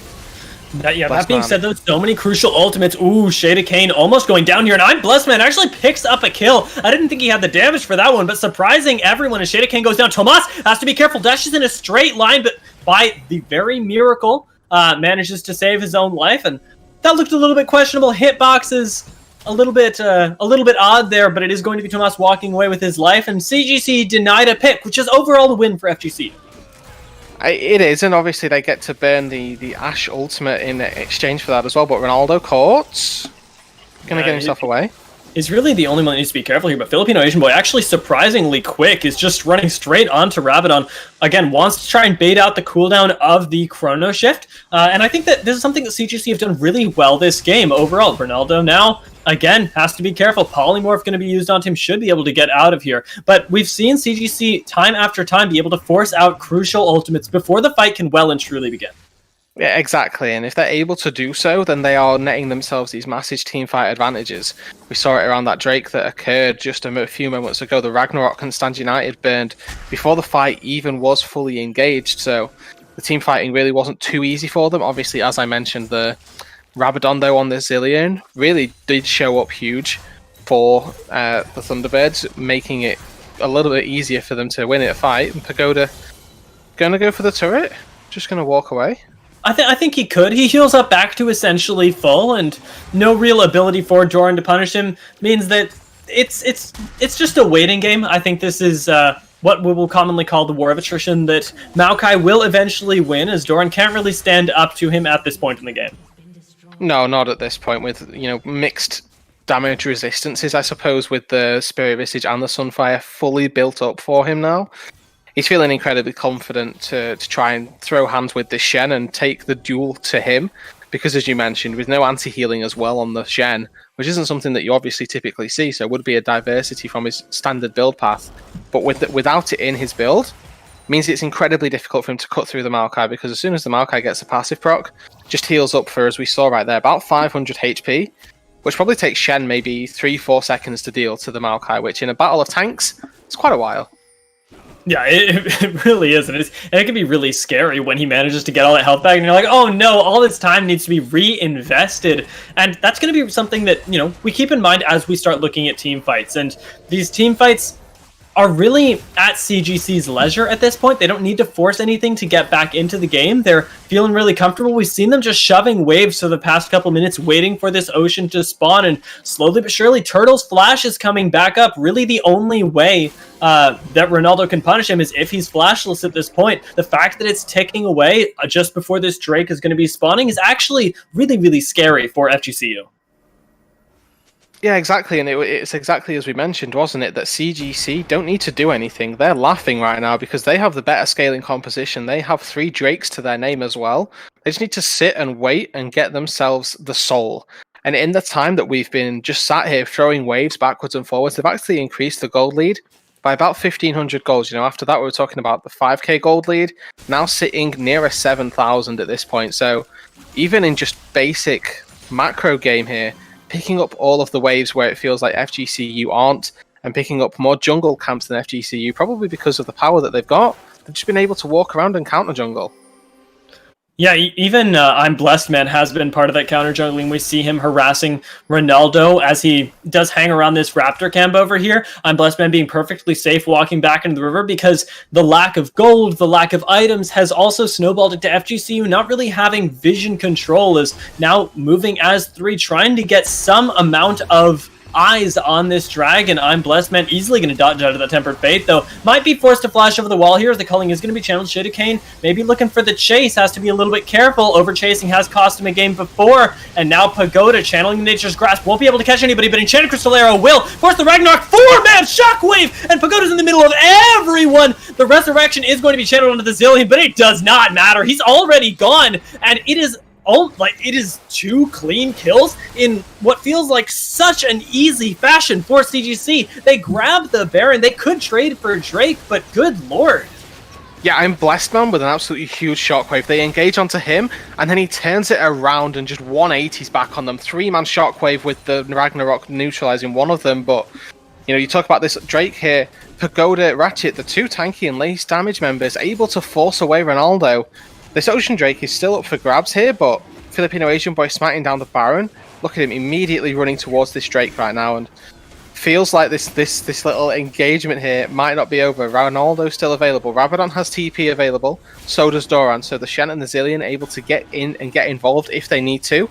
That being said, though, so many crucial ultimates. Ooh, Shada Kane almost going down here, and I'm Blessed Man actually picks up a kill. I didn't think he had the damage for that one, but surprising everyone as Shada Kane goes down. Tomas has to be careful, dashes in a straight line, but by the very miracle, manages to save his own life, and that looked a little bit questionable. Hitboxes a little bit odd there, but it is going to be Tomas walking away with his life, and CGC denied a pick, which is overall the win for FGC. It is, and obviously they get to burn the Ashe ultimate in exchange for that as well, but Ronaldo caught. Gonna get himself away. is really the only one that needs to be careful here, but Filipino Asian Boy, actually surprisingly quick, is just running straight onto Rabadon. Again, wants to try and bait out the cooldown of the Chrono Shift, and I think that this is something that CGC have done really well this game overall. Ronaldo now, again, has to be careful. Polymorph going to be used on him, should be able to get out of here, but we've seen CGC time after time be able to force out crucial ultimates before the fight can well and truly begin. Yeah, exactly. And if they're able to do so, then they are netting themselves these massive team fight advantages. We saw it around that Drake that occurred just a few moments ago. The Ragnarok and Stand United burned before the fight even was fully engaged. So the team fighting really wasn't too easy for them. Obviously, as I mentioned, the Rabadon, though, on the Zillion really did show up huge for the Thunderbirds, making it a little bit easier for them to win a fight. And Pagoda going to go for the turret, just going to walk away. I think he could. He heals up back to essentially full, and no real ability for Doran to punish him means that it's just a waiting game. I think this is what we will commonly call the war of attrition, that Maokai will eventually win, as Doran can't really stand up to him at this point in the game. No, not at this point, with mixed damage resistances, I suppose, with the Spirit Visage and the Sunfire fully built up for him now. He's feeling incredibly confident to try and throw hands with this Shen and take the duel to him, because as you mentioned, with no anti-healing as well on the Shen, which isn't something that you obviously typically see, so it would be a diversity from his standard build path, but without it in his build, means it's incredibly difficult for him to cut through the Maokai, because as soon as the Maokai gets a passive proc, just heals up for, as we saw right there, about 500 HP, which probably takes Shen maybe 3-4 seconds to deal to the Maokai, which in a battle of tanks, it's quite a while. Yeah, it really is. And it can be really scary when he manages to get all that health back and you're like, oh no, all this time needs to be reinvested. And that's going to be something that, we keep in mind as we start looking at team fights. And these team fights are really at CGC's leisure at this point. They don't need to force anything to get back into the game. They're feeling really comfortable. We've seen them just shoving waves for the past couple minutes, waiting for this ocean to spawn, and slowly but surely, Turtle's flash is coming back up. Really the only way that Ronaldo can punish him is if he's flashless at this point. The fact that it's ticking away just before this Drake is going to be spawning is actually really, really scary for FGCU. Yeah, exactly, and it's exactly as we mentioned, wasn't it, that CGC don't need to do anything. They're laughing right now because they have the better scaling composition. They have 3 Drakes to their name as well. They just need to sit and wait and get themselves the soul. And in the time that we've been just sat here throwing waves backwards and forwards, they've actually increased the gold lead by about 1,500 golds. After that, we were talking about the 5k gold lead, now sitting near 7,000 at this point. So even in just basic macro game here, picking up all of the waves where it feels like FGCU aren't, and picking up more jungle camps than FGCU, probably because of the power that they've got. They've just been able to walk around and counter jungle. Yeah, even I'm Blessed Man has been part of that counter jungling. We see him harassing Ronaldo as he does hang around this raptor camp over here. I'm Blessed Man being perfectly safe walking back into the river, because the lack of gold, the lack of items has also snowballed into FGCU not really having vision control, is now moving as 3, trying to get some amount of eyes on this dragon. I'm Blessed Man easily going to dodge out of the Tempered Fate, though might be forced to flash over the wall here as the culling is going to be channeled. Shadowcane maybe looking for the chase, has to be a little bit careful. Over chasing has cost him a game before, and now Pagoda channeling Nature's Grasp won't be able to catch anybody, but Enchanted Crystal Arrow will force the Ragnarok 4-man Shockwave, and Pagoda's in the middle of everyone. The Resurrection is going to be channeled onto the Zillion, but it does not matter. He's already gone, and it is 2 clean kills in what feels like such an easy fashion for CGC. They grab the Baron. They could trade for Drake, but good lord. Yeah, I'm Blessed Man with an absolutely huge shockwave. They engage onto him, and then he turns it around and just 180s back on them. 3-man shockwave with the Ragnarok neutralizing one of them, but you talk about this Drake here, Pagoda, Ratchet, the 2 tanky and lace damage members, able to force away Ronaldo. This Ocean Drake is still up for grabs here, but Filipino Asian Boy smiting down the Baron. Look at him immediately running towards this Drake right now, and feels like this little engagement here might not be over. Ronaldo's still available. Rabadon has TP available, so does Doran, so the Shen and the Zillion able to get in and get involved if they need to.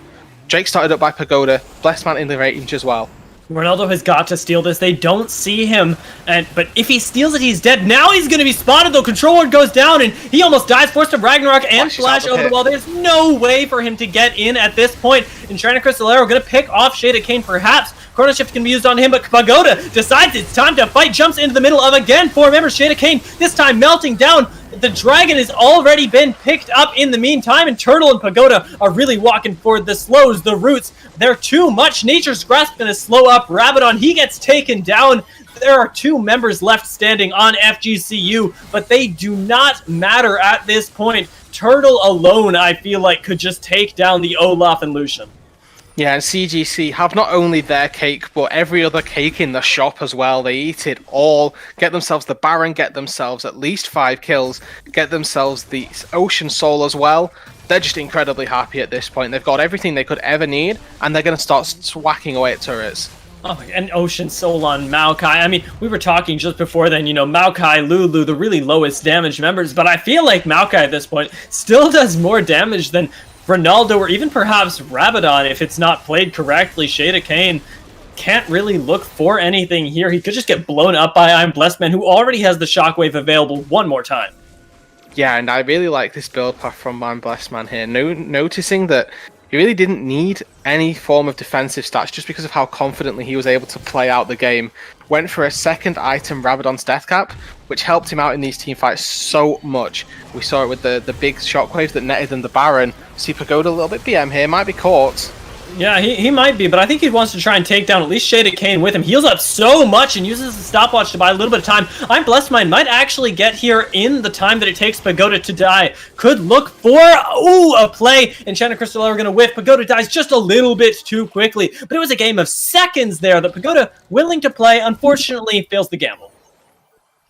Drake started up by Pagoda, Blessed Man in the range as well. Ronaldo has got to steal this. They don't see him, but if he steals it, he's dead. Now he's going to be spotted, though. Control Ward goes down, and he almost dies. Forced to Ragnarok and Flash over the wall. There's no way for him to get in at this point. Enchanted Crystal Arrow going to pick off Shadowcane, perhaps Chrono Shift can be used on him, but Pagoda decides it's time to fight, jumps into the middle of, again, 4 members, Shada Kane, this time melting down. The dragon has already been picked up in the meantime, and Turtle and Pagoda are really walking for the slows, the roots. They're too much. Nature's Grasp going to slow up Rabadon. He gets taken down. There are 2 members left standing on FGCU, but they do not matter at this point. Turtle alone, I feel like, could just take down the Olaf and Lucian. Yeah, and CGC have not only their cake, but every other cake in the shop as well. They eat it all, get themselves the Baron, get themselves at least 5 kills, get themselves the Ocean Soul as well. They're just incredibly happy at this point. They've got everything they could ever need, and they're going to start swacking away at turrets. Oh, and Ocean Soul on Maokai. I mean, we were talking just before then, you know, Maokai, Lulu, the really lowest damage members, but I feel like Maokai at this point still does more damage than Ronaldo or even perhaps Rabadon if it's not played correctly. Shada Kane can't really look for anything here. He could just get blown up by I'm Blessed Man, who already has the Shockwave available one more time. Yeah, and I really like this build path from I'm Blessed Man here. Noticing that he really didn't need any form of defensive stats just because of how confidently he was able to play out the game. Went for a second item, Rabadon's Death Cap, which helped him out in these team fights so much. We saw it with the big shockwaves that netted them the Baron. See Pagoda a little bit BM here, might be caught. Yeah, he might be, but I think he wants to try and take down at least Shada Kane with him. Heals up so much and uses the stopwatch to buy a little bit of time. I'm Blessed Mind might actually get here in the time that it takes Pagoda to die. Could look for, a play. Enchanted Crystal are going to whiff. Pagoda dies just a little bit too quickly, but it was a game of seconds there that Pagoda, willing to play, unfortunately fails the gamble.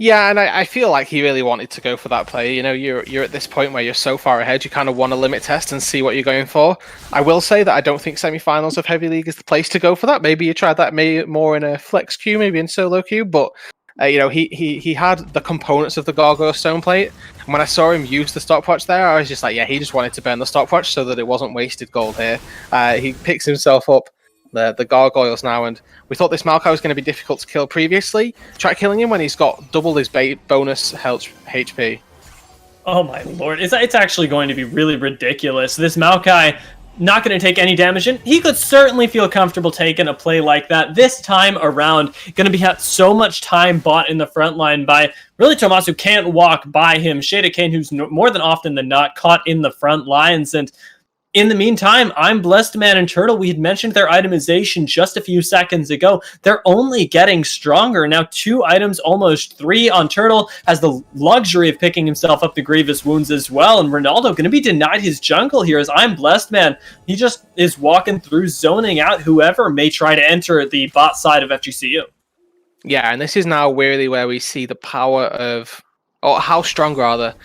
Yeah, and I feel like he really wanted to go for that play. You know, you're at this point where you're so far ahead, you kind of want to limit test and see what you're going for. I will say that I don't think semi-finals of Heavy League is the place to go for that. Maybe you tried that more in a flex queue, maybe in solo queue, but you know, he had the components of the Gargoyle Stone Plate, and when I saw him use the stopwatch there, I was just like, yeah, he just wanted to burn the stopwatch so that it wasn't wasted gold here. He picks himself up the gargoyles now, and we thought this Maokai was going to be difficult to kill previously. Try killing him when he's got double his bonus health HP. Oh my lord, it's actually going to be really ridiculous. This Maokai not going to take any damage, and he could certainly feel comfortable taking a play like that. This time around, going to be had so much time bought in the front line by really Tomasu can't walk by him. Shada Kane, who's more than often than not caught in the front lines, and in the meantime, I'm Blessed Man and Turtle. We had mentioned their itemization just a few seconds ago. They're only getting stronger. Now 2 items, almost 3 on Turtle. Has the luxury of picking himself up the grievous wounds as well. And Ronaldo going to be denied his jungle here as I'm Blessed Man. He just is walking through, zoning out whoever may try to enter the bot side of FGCU. Yeah, and this is now really where we see the power of, or how strong rather,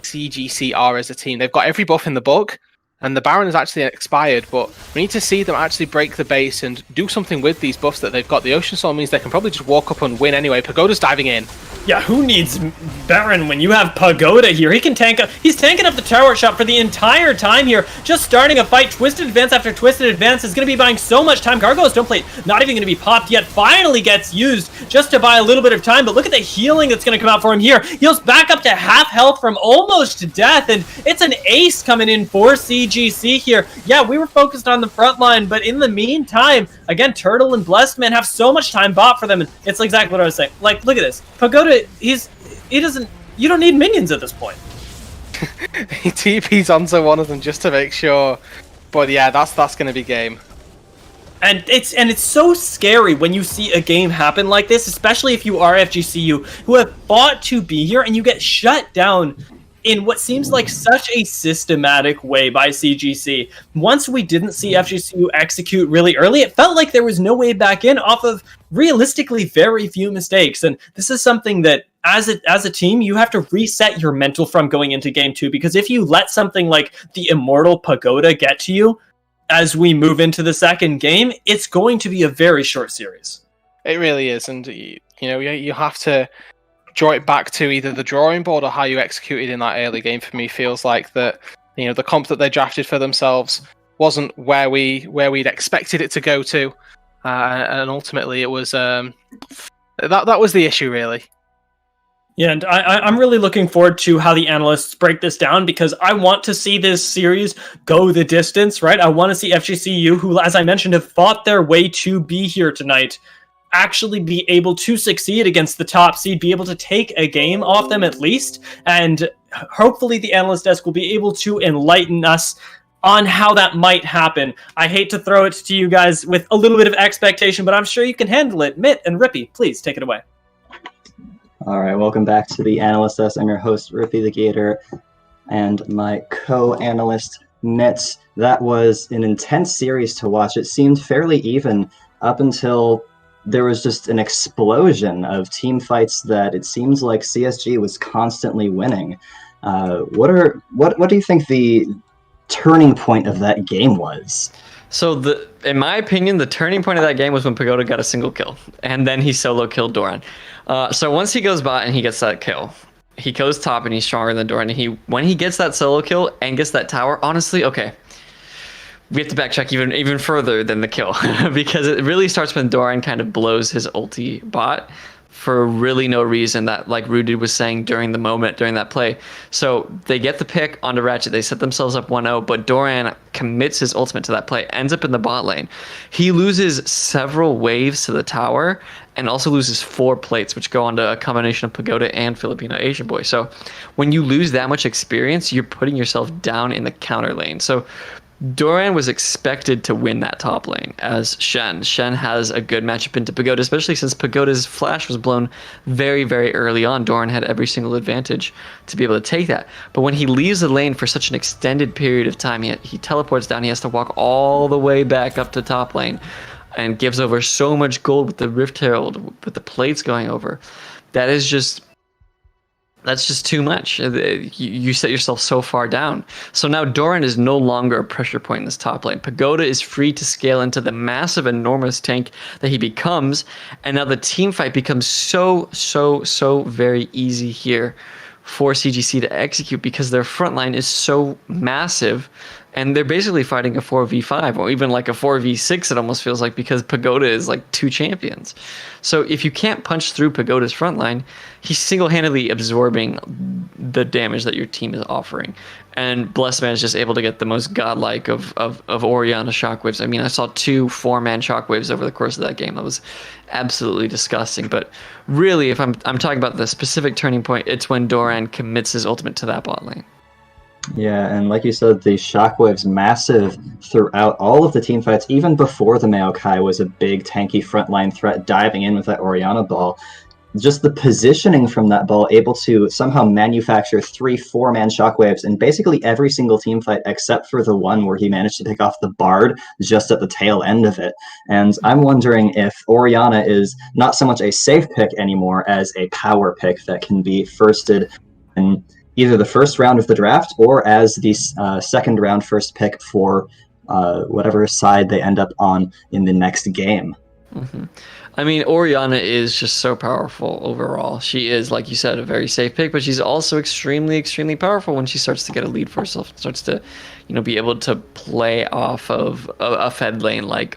CGC are as a team. They've got every buff in the book, and the Baron is actually expired, but we need to see them actually break the base and do something with these buffs that they've got. The Ocean Soul means they can probably just walk up and win anyway. Pagoda's diving in. Yeah, who needs Baron when you have Pagoda here? He can tank up. He's tanking up the tower shot for the entire time here, just starting a fight. Twisted Advance after Twisted Advance is going to be buying so much time. Gargoyle's Stone Plate not even going to be popped yet. Finally gets used just to buy a little bit of time, but look at the healing that's going to come out for him here. Heals back up to half health from almost death, and it's an ace coming in for CGC here. Yeah, we were focused on the front line, but in the meantime, again, Turtle and Blessed Man have so much time bought for them, and it's exactly what I was saying. Like, look at this. Pagoda, you don't need minions at this point. He TP's onto one of them just to make sure. But yeah, that's going to be game. And it's so scary when you see a game happen like this, especially if you are FGCU, who have fought to be here, and you get shut down in what seems like such a systematic way by CGC. Once we didn't see FGCU execute really early, it felt like there was no way back in off of realistically very few mistakes. And this is something that as a team, you have to reset your mental from going into game 2, because if you let something like the Immortal Pagoda get to you as we move into the second game, it's going to be a very short series. It really is. And you know, you have to draw it back to either the drawing board or how you executed in that early game. For me, feels like that, you know, the comp that they drafted for themselves wasn't where we'd expected it to go to, and ultimately it was that was the issue really. Yeah, and I'm really looking forward to how the analysts break this down, because I want to see this series go the distance, right? I want to see FGCU, who, as I mentioned, have fought their way to be here tonight, actually be able to succeed against the top seed, be able to take a game off them at least, and hopefully the analyst desk will be able to enlighten us on how that might happen. I hate to throw it to you guys with a little bit of expectation, but I'm sure you can handle it. Mitt and Rippy, please take it away. All right, welcome back to the Analyst Desk. I'm your host, Rippy the Gator, and my co-analyst, Mitz. That was an intense series to watch. It seemed fairly even up until there was just an explosion of team fights that it seems like CSG was constantly winning. What do you think the turning point of that game was? So in my opinion, the turning point of that game was when Pagoda got a single kill, and then he solo killed Doran. So once he goes bot and he gets that kill, he goes top and he's stronger than Doran. And when he gets that solo kill and gets that tower, honestly, okay, we have to backtrack even further than the kill because it really starts when Doran kind of blows his ulti bot for really no reason, that like Rooted was saying during that play. So they get the pick onto Ratchet, they set themselves up 1-0, but Doran commits his ultimate to that play, ends up in the bot lane. He loses several waves to the tower and also loses 4 plates, which go onto a combination of Pagoda and Filipino Asian Boy. So when you lose that much experience, you're putting yourself down in the counter lane. So Doran was expected to win that top lane as Shen. Shen has a good matchup into Pagoda, especially since Pagoda's flash was blown very, very early on. Doran had every single advantage to be able to take that. But when he leaves the lane for such an extended period of time, he teleports down, he has to walk all the way back up to top lane and gives over so much gold with the Rift Herald, with the plates going over. That's just too much. You set yourself so far down. So now Doran is no longer a pressure point in this top lane. Pagoda is free to scale into the massive, enormous tank that he becomes. And now the team fight becomes so very easy here for CGC to execute because their front line is so massive. And they're basically fighting a 4v5 or even like a 4v6, it almost feels like, because Pagoda is like 2 champions. So if you can't punch through Pagoda's front line, he's single-handedly absorbing the damage that your team is offering. And Blessman is just able to get the most godlike of Orianna shockwaves. I mean, I saw 2 4-man shockwaves over the course of that game. That was absolutely disgusting. But really, if I'm talking about the specific turning point, it's when Doran commits his ultimate to that bot lane. Yeah, and like you said, the shockwave's massive throughout all of the team fights. Even before the Maokai was a big tanky frontline threat diving in with that Orianna ball. Just the positioning from that ball, able to somehow manufacture 3 4-man shockwaves in basically every single team fight except for the one where he managed to pick off the Bard just at the tail end of it. And I'm wondering if Orianna is not so much a safe pick anymore as a power pick that can be firsted in either the first round of the draft or as the second round first pick for whatever side they end up on in the next game. Mm-hmm. I mean, Orianna is just so powerful overall. She is, like you said, a very safe pick, but she's also extremely powerful when she starts to get a lead for herself, starts to, be able to play off of a fed lane like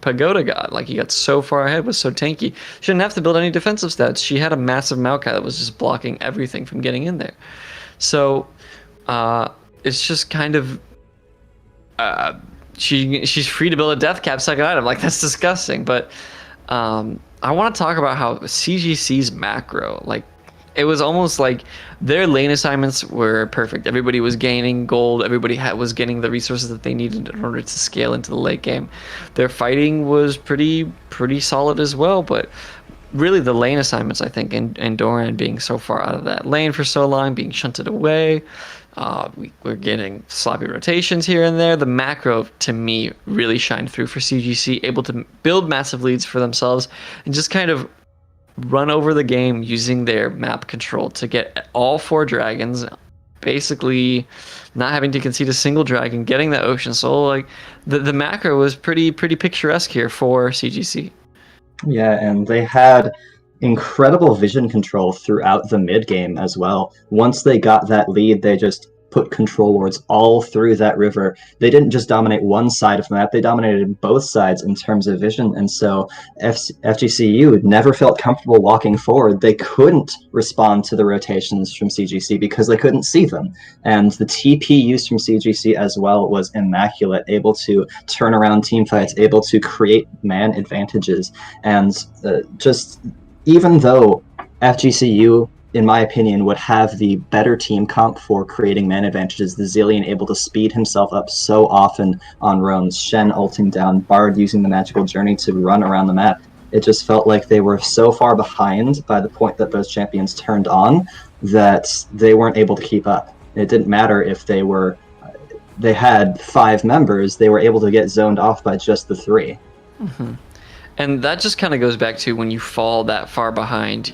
Pagoda got. Like, he got so far ahead, was so tanky. She didn't have to build any defensive stats. She had a massive Maokai that was just blocking everything from getting in there. So it's just kind of she's free to build a death cap second item. Like, that's disgusting. But I want to talk about how CGC's macro, like, it was almost like their lane assignments were perfect. Everybody was gaining gold. Everybody was getting the resources that they needed in order to scale into the late game. Their fighting was pretty solid as well, but really the lane assignments, I think, and Doran being so far out of that lane for so long, being shunted away, we're getting sloppy rotations here and there. The macro, to me, really shined through for CGC, able to build massive leads for themselves and just kind of run over the game using their map control to get all 4 dragons, basically not having to concede a single dragon, getting that Ocean Soul. Like, the macro was pretty picturesque here for CGC. Yeah, and they had incredible vision control throughout the mid game as well. Once they got that lead, they just put control wards all through that river. They didn't just dominate one side of the map, they dominated both sides in terms of vision. And so FGCU never felt comfortable walking forward. They couldn't respond to the rotations from CGC because they couldn't see them. And the TP used from CGC as well was immaculate, able to turn around team fights, able to create man advantages. And just even though FGCU, in my opinion, would have the better team comp for creating man advantages, the Zilean able to speed himself up so often on roams, Shen ulting down, Bard using the magical journey to run around the map. It just felt like they were so far behind by the point that those champions turned on that they weren't able to keep up. It didn't matter if they had 5 members, they were able to get zoned off by just the 3. Mm-hmm. And that just kind of goes back to when you fall that far behind,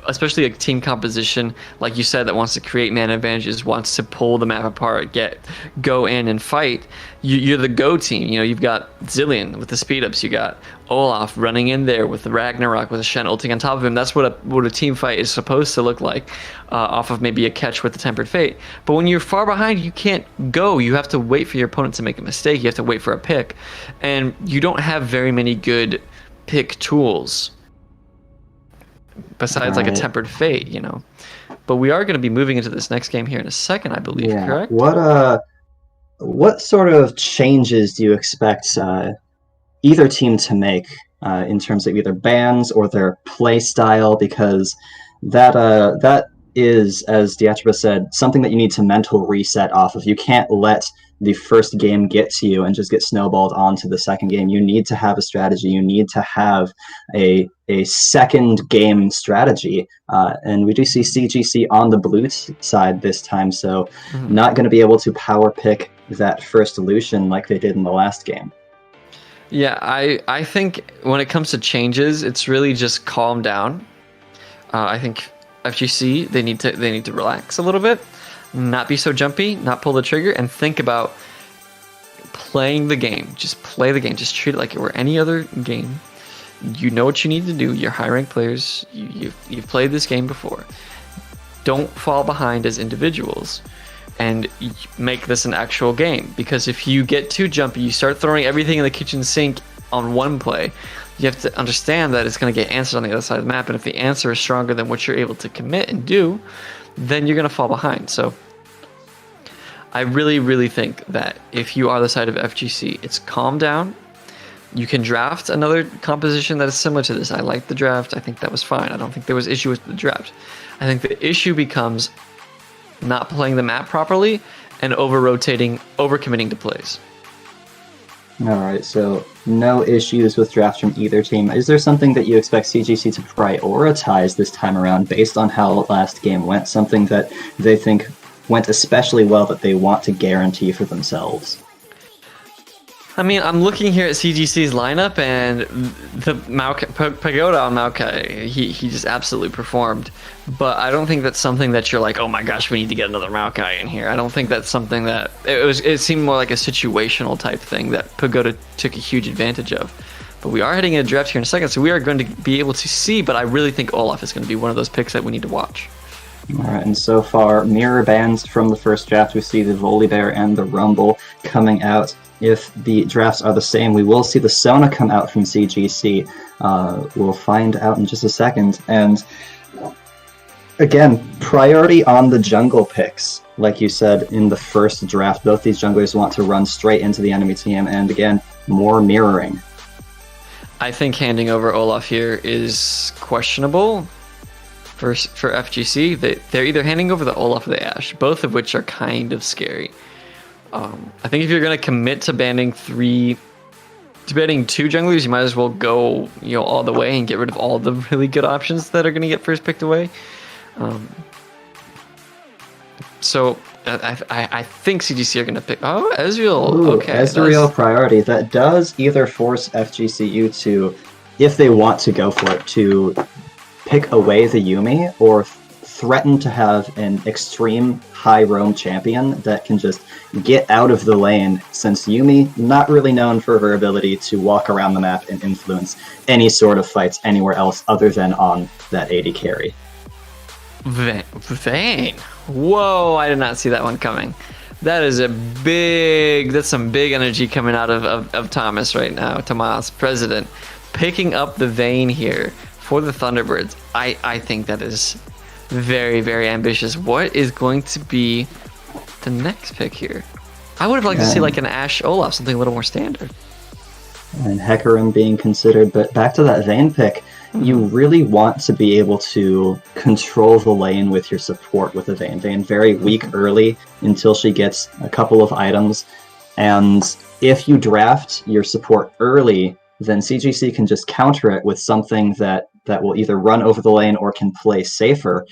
especially a team composition, like you said, that wants to create man advantages, wants to pull the map apart, go in and fight. You're the go team. You know, you've got Zilean with the speed ups. You got Olaf running in there with the Ragnarok with a Shen ulting on top of him. That's what a team fight is supposed to look like, off of maybe a catch with the Tempered Fate. But when you're far behind, you can't go. You have to wait for your opponent to make a mistake. You have to wait for a pick, and you don't have very many good pick tools besides like a Tempered Fate, you know. But we are going to be moving into this next game here in a second, I believe. Yeah. Correct? What sort of changes do you expect either team to make in terms of either bans or their play style? Because that is, as Diatriba said, something that you need to mental reset off of. You can't let the first game get to you and just get snowballed onto the second game. You need to have a strategy. You need to have a second game strategy. And we do see CGC on the blue side this time, so not going to be able to power pick that first Lucian like they did in the last game. Yeah, I think when it comes to changes, it's really just calm down. I think FGC, they need to relax a little bit, not be so jumpy, not pull the trigger, and think about playing the game. Just play the game. Just treat it like it were any other game. You know what you need to do. You're high-ranked players. You've played this game before. Don't fall behind as individuals, and make this an actual game. Because if you get too jumpy, you start throwing everything in the kitchen sink on one play, you have to understand that it's going to get answered on the other side of the map. And if the answer is stronger than what you're able to commit and do, then you're going to fall behind. So I really, really think that if you are the side of FGC, it's calm down. You can draft another composition that is similar to this. I like the draft. I think that was fine. I don't think there was issue with the draft. I think the issue becomes not playing the map properly and over-rotating, over-committing to plays. All right, so no issues with drafts from either team. Is there something that you expect CGC to prioritize this time around based on how last game went? Something that they think went especially well that they want to guarantee for themselves? I mean, I'm looking here at CGC's lineup, and the Pagoda on Maokai, he just absolutely performed. But I don't think that's something that you're like, oh my gosh, we need to get another Maokai in here. I don't think that's something that it seemed more like a situational type thing that Pagoda took a huge advantage of. But we are heading into a draft here in a second, so we are going to be able to see. But I really think Olaf is going to be one of those picks that we need to watch. All right, and so far, mirror bans from the first draft. We see the Volibear and the Rumble coming out. If the drafts are the same, we will see the Sona come out from CGC. We'll find out in just a second. And again, priority on the jungle picks. Like you said in the first draft, both these junglers want to run straight into the enemy team. And again, more mirroring. I think handing over Olaf here is questionable. For FGC, they're either handing over the Olaf or the Ashe, both of which are kind of scary. I think if you're going to commit to banning two junglers, you might as well go all the way and get rid of all the really good options that are going to get first picked away. So I think CGC are going to pick. Oh, Ezreal. Ooh, okay, Ezreal priority. That does either force FGCU to, if they want to go for it, to pick away the Yuumi, or threaten to have an extreme high roam champion that can just get out of the lane, since Yuumi, not really known for her ability to walk around the map and influence any sort of fights anywhere else other than on that AD carry. Vayne. Whoa, I did not see that one coming. That's some big energy coming out of Thomas right now. Tomas, president, picking up the Vayne here for the Thunderbirds. I think that is very, very ambitious. What is going to be the next pick here? I would have liked to see like an Ashe Olaf, something a little more standard. And Hecarim being considered, but back to that Vayne pick, you really want to be able to control the lane with your support with a Vayne. Vayne very weak early until she gets a couple of items, and if you draft your support early, then CGC can just counter it with something that will either run over the lane or can play safer.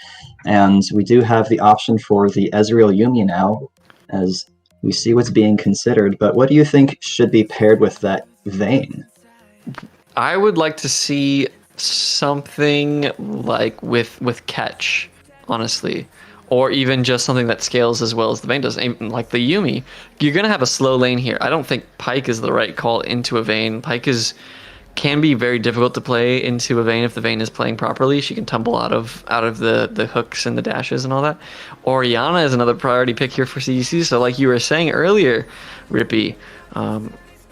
And we do have the option for the Ezreal Yuumi now, as we see what's being considered. But what do you think should be paired with that Vayne? I would like to see something like with catch, honestly, or even just something that scales as well as the Vayne does, like the Yuumi. You're gonna have a slow lane here. I don't think Pyke is the right call into a Vayne. Pyke can be very difficult to play into a Vayne if the Vayne is playing properly. She can tumble out of the hooks and the dashes and all that. Orianna is another priority pick here for CGC. So like you were saying earlier, Rippy,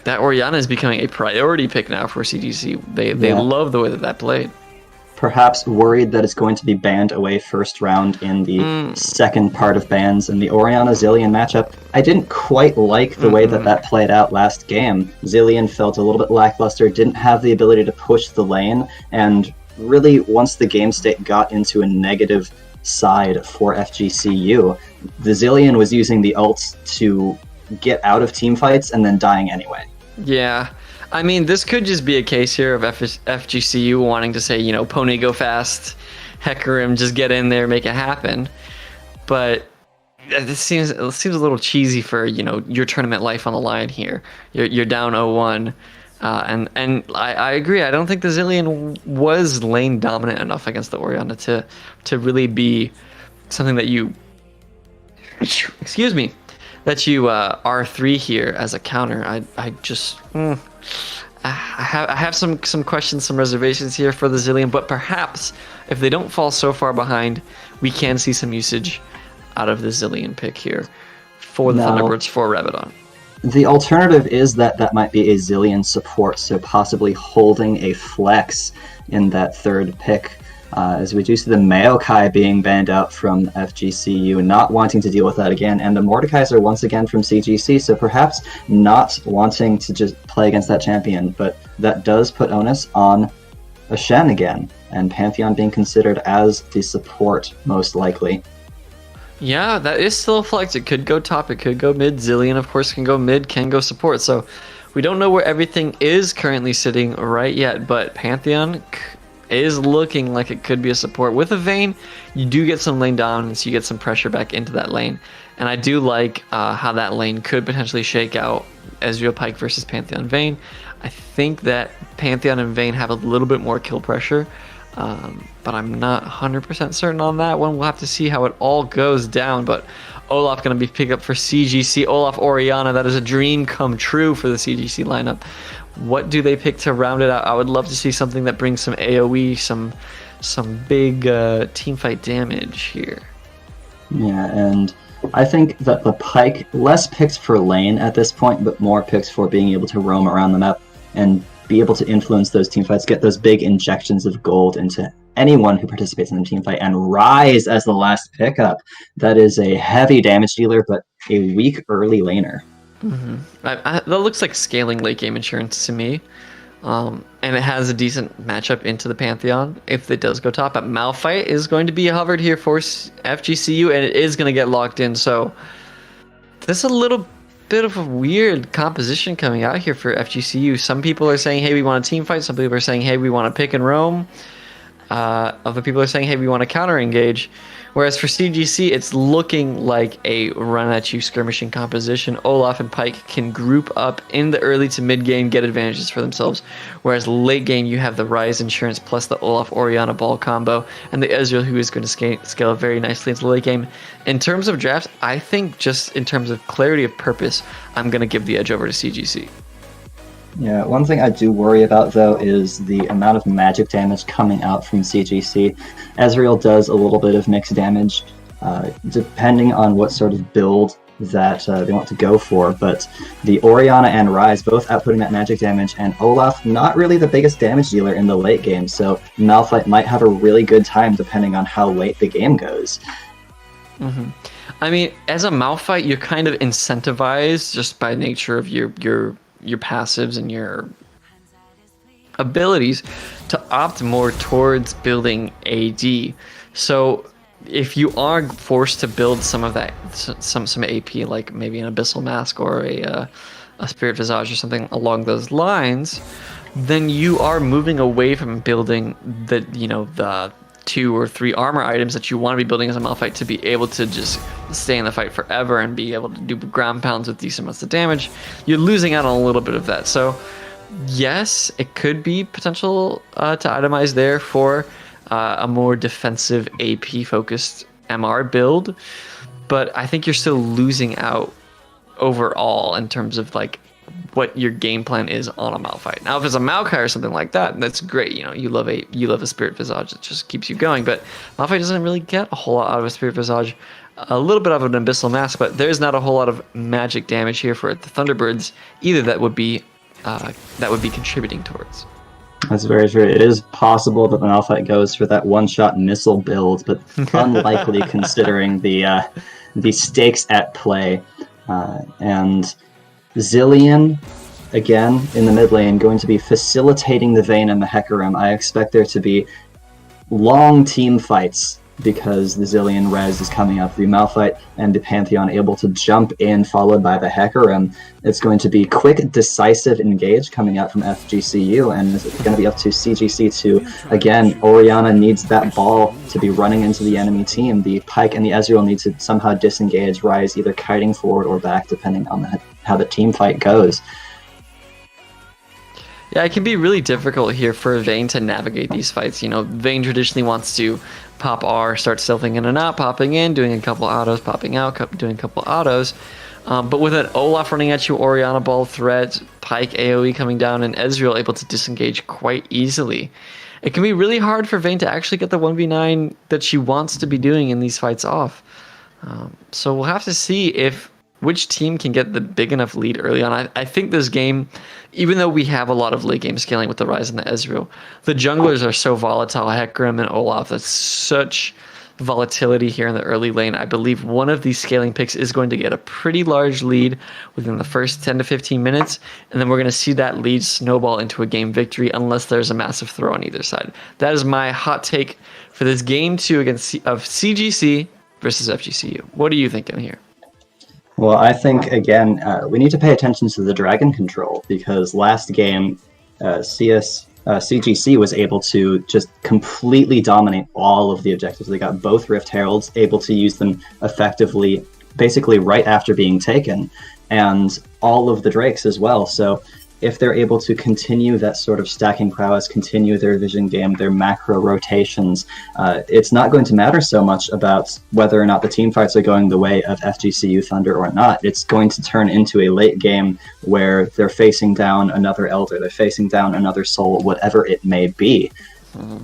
that Orianna is becoming a priority pick now for CGC. They love the way that played. Perhaps worried that it's going to be banned away first round in the second part of bans. And the Orianna Zilean matchup, I didn't quite like the way that played out last game. Zilean felt a little bit lackluster, didn't have the ability to push the lane, and really once the game state got into a negative side for FGCU, the Zilean was using the ults to get out of team fights and then dying anyway. Yeah. I mean, this could just be a case here of FGCU wanting to say, pony go fast, Hecarim, just get in there, make it happen. But it seems a little cheesy for, your tournament life on the line here. You're down 0-1. And I agree. I don't think the Zilean was lane dominant enough against the Orianna to really be something that you... Excuse me. That you R3 here as a counter. I just... I have some questions, some reservations here for the Zilean, but perhaps if they don't fall so far behind, we can see some usage out of the Zilean pick here for the Thunderbirds for Rabadon. The alternative is that might be a Zilean support, so possibly holding a flex in that third pick. As we do see the Maokai being banned out from FGCU, not wanting to deal with that again, and the Mordekais are once again from CGC, so perhaps not wanting to just play against that champion, but that does put onus on a Shen again, and Pantheon being considered as the support, most likely. Yeah, that is still a flex. It could go top, it could go mid. Zilean, of course, can go mid, can go support, so we don't know where everything is currently sitting right yet, but Pantheon is looking like it could be a support. With a Vayne, you do get some lane dominance, you get some pressure back into that lane. And I do like how that lane could potentially shake out Ezreal Pyke versus Pantheon Vayne. I think that Pantheon and Vayne have a little bit more kill pressure, but I'm not 100% certain on that one. We'll have to see how it all goes down, but Olaf going to be picked up for CGC. Olaf Orianna, that is a dream come true for the CGC lineup. What do they pick to round it out? I would love to see something that brings some AoE, some big teamfight damage here. Yeah, and I think that the Pyke, less picks for lane at this point, but more picks for being able to roam around the map and be able to influence those teamfights, get those big injections of gold into anyone who participates in the teamfight, and Rise as the last pickup. That is a heavy damage dealer, but a weak early laner. That looks like scaling late game insurance to me, and it has a decent matchup into the Pantheon if it does go top. But Malphite is going to be hovered here for FGCU, and it is going to get locked in. So there's a little bit of a weird composition coming out here for FGCU. Some people are saying, hey, we want a team fight. Some people are saying, hey, we want to pick and roam. Other people are saying, hey, we want to counter engage. Whereas for CGC, it's looking like a run-at-you skirmishing composition. Olaf and Pyke can group up in the early to mid-game, get advantages for themselves. Whereas late game, you have the Rise Insurance plus the Olaf-Orianna ball combo, and the Ezreal, who is going to scale very nicely into the late game. In terms of drafts, I think just in terms of clarity of purpose, I'm going to give the edge over to CGC. Yeah, one thing I do worry about, though, is the amount of magic damage coming out from CGC. Ezreal does a little bit of mixed damage, depending on what sort of build that they want to go for. But the Orianna and Ryze both outputting that magic damage, and Olaf not really the biggest damage dealer in the late game, so Malphite might have a really good time depending on how late the game goes. Mm-hmm. I mean, as a Malphite, you're kind of incentivized just by nature of your passives and your abilities to opt more towards building AD. So if you are forced to build some of that, some AP, like maybe an Abyssal Mask or a Spirit Visage or something along those lines, then you are moving away from building the 2 or 3 armor items that you want to be building as a Malphite to be able to just stay in the fight forever and be able to do ground pounds with decent amounts of damage. You're losing out on a little bit of that. So yes, it could be potential to itemize there for a more defensive AP focused MR build, but I think you're still losing out overall in terms of like what your game plan is on a Malphite. Now, if it's a Maokai or something like that, that's great. You love a Spirit Visage that just keeps you going. But Malphite doesn't really get a whole lot out of a Spirit Visage. A little bit of an Abyssal Mask, but there's not a whole lot of magic damage here for the Thunderbirds either. That would be contributing towards. That's very true. It is possible that the Malphite goes for that one-shot missile build, but unlikely considering the stakes at play. And Zilean, again, in the mid lane, going to be facilitating the Vayne and the Hecarim. I expect there to be long team fights because the Zilean res is coming up. The Malphite and the Pantheon able to jump in, followed by the Hecarim. It's going to be quick, decisive engage coming out from FGCU, and it's going to be up to CGC to, again, Orianna needs that ball to be running into the enemy team. The Pyke and the Ezreal need to somehow disengage Ryze, either kiting forward or back, depending on how the team fight goes. Yeah, it can be really difficult here for Vayne to navigate these fights. Vayne traditionally wants to pop R, start stealthing in and out, popping in, doing a couple autos, popping out, doing a couple autos. But with an Olaf running at you, Orianna ball threat, Pyke AoE coming down, and Ezreal able to disengage quite easily, it can be really hard for Vayne to actually get the 1v9 that she wants to be doing in these fights off. So we'll have to see which team can get the big enough lead early on. I think this game, even though we have a lot of late game scaling with the Ryze and the Ezreal, the junglers are so volatile. Hecarim and Olaf, that's such volatility here in the early lane. I believe one of these scaling picks is going to get a pretty large lead within the first 10 to 15 minutes, and then we're going to see that lead snowball into a game victory unless there's a massive throw on either side. That is my hot take for this game 2 of CGC versus FGCU. What are you thinking here? Well, I think, again, we need to pay attention to the dragon control, because last game, CGC was able to just completely dominate all of the objectives. They got both Rift Heralds, able to use them effectively, basically right after being taken, and all of the Drakes as well. So if they're able to continue that sort of stacking prowess, continue their vision game, their macro rotations, it's not going to matter so much about whether or not the team fights are going the way of FGCU Thunder or not. It's going to turn into a late game where they're facing down another Elder, they're facing down another Soul, whatever it may be. Mm-hmm.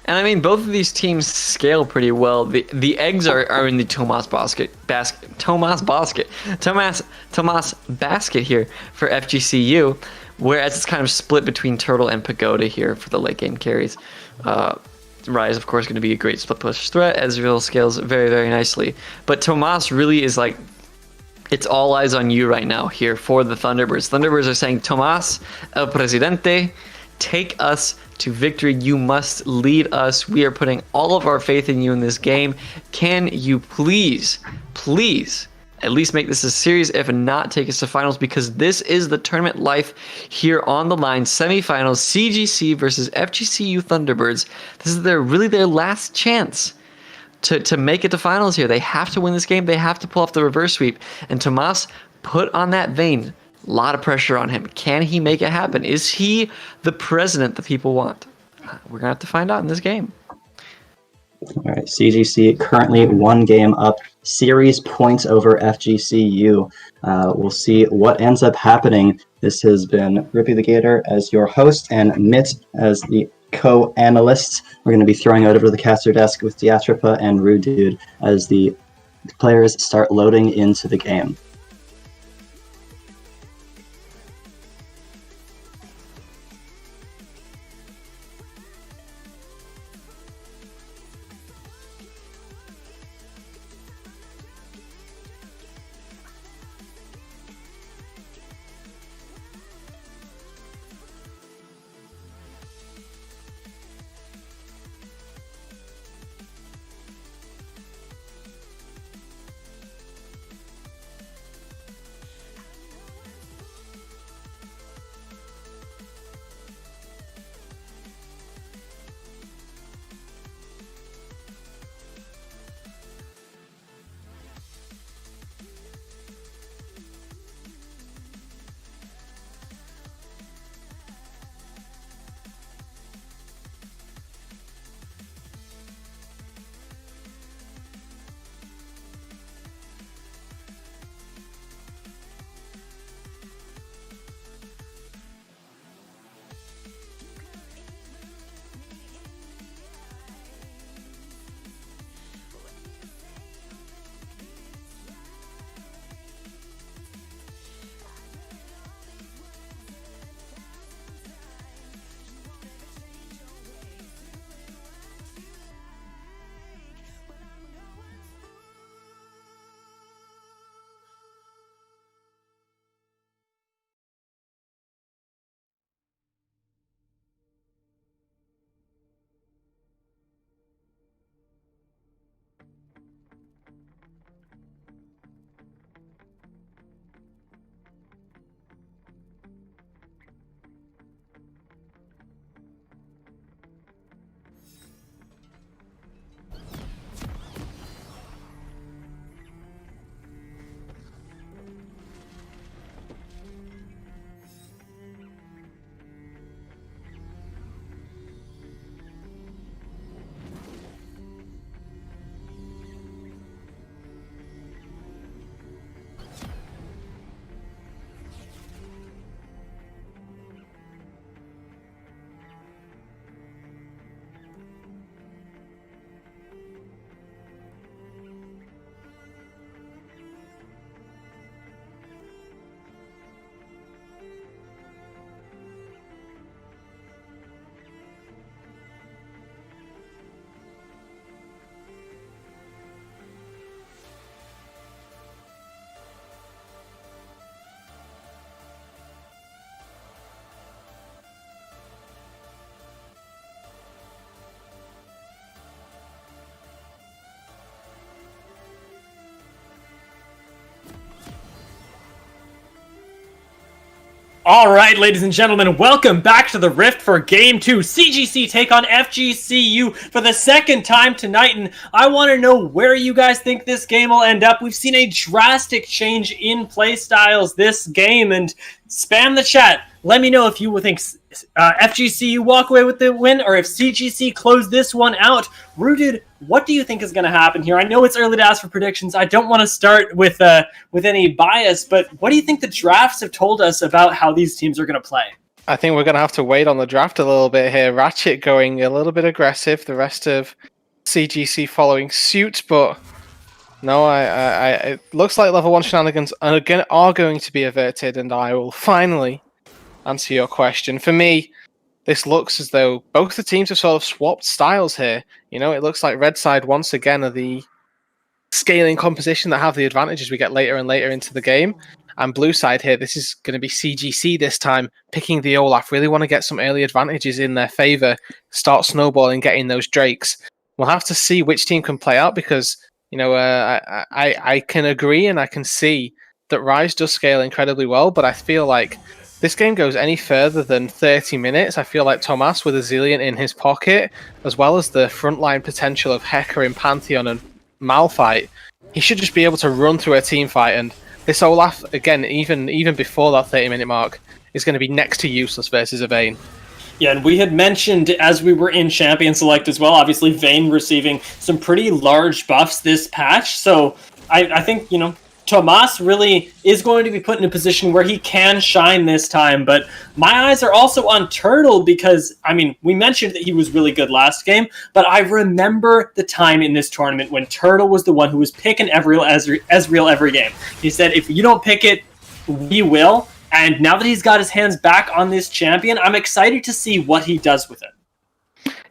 And I mean, both of these teams scale pretty well. The eggs are in the Tomas basket here for FGCU, whereas it's kind of split between Turtle and Pagoda here for the late game carries. Ryze, of course, going to be a great split push threat. Ezreal scales very, very nicely. But Tomas really is like, it's all eyes on you right now here for the Thunderbirds. Thunderbirds are saying, Tomas, El Presidente, take us to victory. You must lead us. We are putting all of our faith in you in this game. Can you please at least make this a series, if not take us to finals, because this is the tournament life here on the line. Semifinals, CGC versus FGCU Thunderbirds. This is their last chance to make it to finals here. They have to win this game. They have to pull off the reverse sweep. And Tomas put on that Vayne. A lot of pressure on him. Can he make it happen? Is he the president that people want? We're going to have to find out in this game. All right, CGC currently 1 game up, series points over FGCU. We'll see what ends up happening. This has been Rippy the Gator as your host and Mitt as the co-analysts. We're going to be throwing out over the caster desk with Diatripa and Rude Dude as the players start loading into the game. All right, ladies and gentlemen, welcome back to the Rift for Game 2. CGC take on FGCU for the second time tonight, and I want to know where you guys think this game will end up. We've seen a drastic change in play styles this game, and spam the chat. Let me know if you think FGCU walk away with the win or if CGC close this one out. Rooted, what do you think is going to happen here? I know it's early to ask for predictions. I don't want to start with any bias, but what do you think the drafts have told us about how these teams are going to play? I think we're going to have to wait on the draft a little bit here. Ratchet going a little bit aggressive, the rest of CGC following suit, but no, it looks like level 1 shenanigans are going to be averted, and I will finally answer your question. For me, this looks as though both the teams have sort of swapped styles here. You know, it looks like red side once again are the scaling composition that have the advantages we get later and later into the game. And blue side here, this is going to be CGC this time, picking the Olaf. Really want to get some early advantages in their favor, start snowballing, getting those Drakes. We'll have to see which team can play out because, you know, I can agree and I can see that Rise does scale incredibly well, but I feel like this game goes any further than 30 minutes. I feel like Tomas with a Zillion in his pocket, as well as the frontline potential of Hecker in Pantheon and Malphite, he should just be able to run through a team fight. And this Olaf, again, even before that 30-minute mark, is going to be next to useless versus a Vayne. Yeah, and we had mentioned as we were in Champion Select as well, obviously Vayne receiving some pretty large buffs this patch. So I think, you know, Tomas really is going to be put in a position where he can shine this time, but my eyes are also on Turtle because, I mean, we mentioned that he was really good last game, but I remember the time in this tournament when Turtle was the one who was picking Ezreal every game. He said, if you don't pick it, we will, and now that he's got his hands back on this champion, I'm excited to see what he does with it.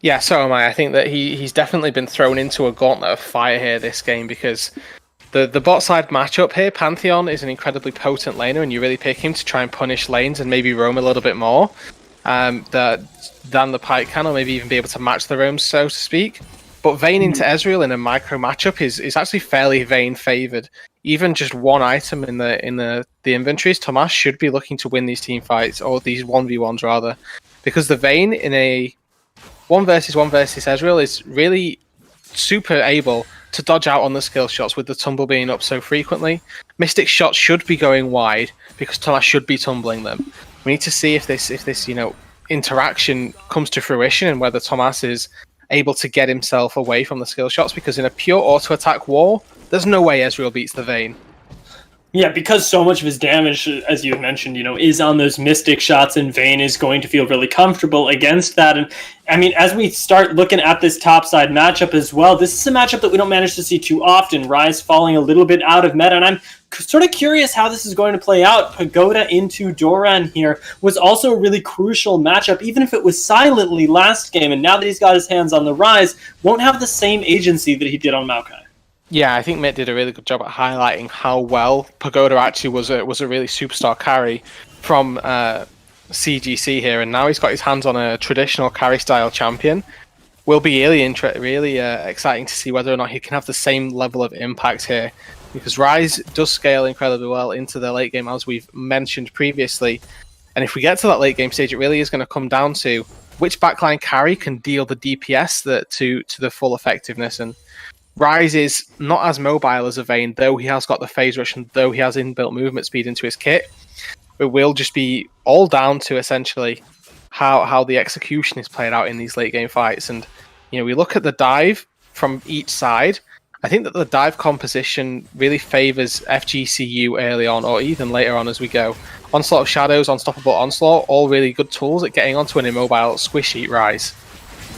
Yeah, so am I. I think that he's definitely been thrown into a gauntlet of fire here this game because the bot side matchup here, Pantheon is an incredibly potent laner, and you really pick him to try and punish lanes and maybe roam a little bit more than the Pyke can, or maybe even be able to match the roams, so to speak. But Vayne into Ezreal in a micro matchup is actually fairly Vayne favored. Even just one item in the inventories, Tomas should be looking to win these team fights, or these 1v1s rather, because the Vayne in a 1 versus Ezreal is really super able to dodge out on the skill shots with the tumble being up so frequently. Mystic shots should be going wide because Tomas should be tumbling them. We need to see if this interaction comes to fruition and whether Tomas is able to get himself away from the skill shots, because in a pure auto attack war, there's no way Ezreal beats the Vayne. Yeah, because so much of his damage, as you mentioned, is on those Mystic shots, and Vayne is going to feel really comfortable against that. And I mean, as we start looking at this topside matchup as well, this is a matchup that we don't manage to see too often. Ryze falling a little bit out of meta, and I'm sort of curious how this is going to play out. Pagoda into Doran here was also a really crucial matchup, even if it was silently last game, and now that he's got his hands on the Ryze, won't have the same agency that he did on Maokai. Yeah, I think Mitt did a really good job at highlighting how well Pagoda actually was a really superstar carry from CGC here, and now he's got his hands on a traditional carry style champion. Will be really exciting to see whether or not he can have the same level of impact here, because Ryze does scale incredibly well into the late game, as we've mentioned previously. And if we get to that late game stage, it really is going to come down to which backline carry can deal the DPS to the full effectiveness. And Ryze is not as mobile as a Vayne, though he has got the phase rush and though he has inbuilt movement speed into his kit. It will just be all down to essentially how the execution is played out in these late game fights. And we look at the dive from each side. I think that the dive composition really favors FGCU early on, or even later on as we go. Onslaught of Shadows, Unstoppable Onslaught, all really good tools at getting onto an immobile squishy Ryze.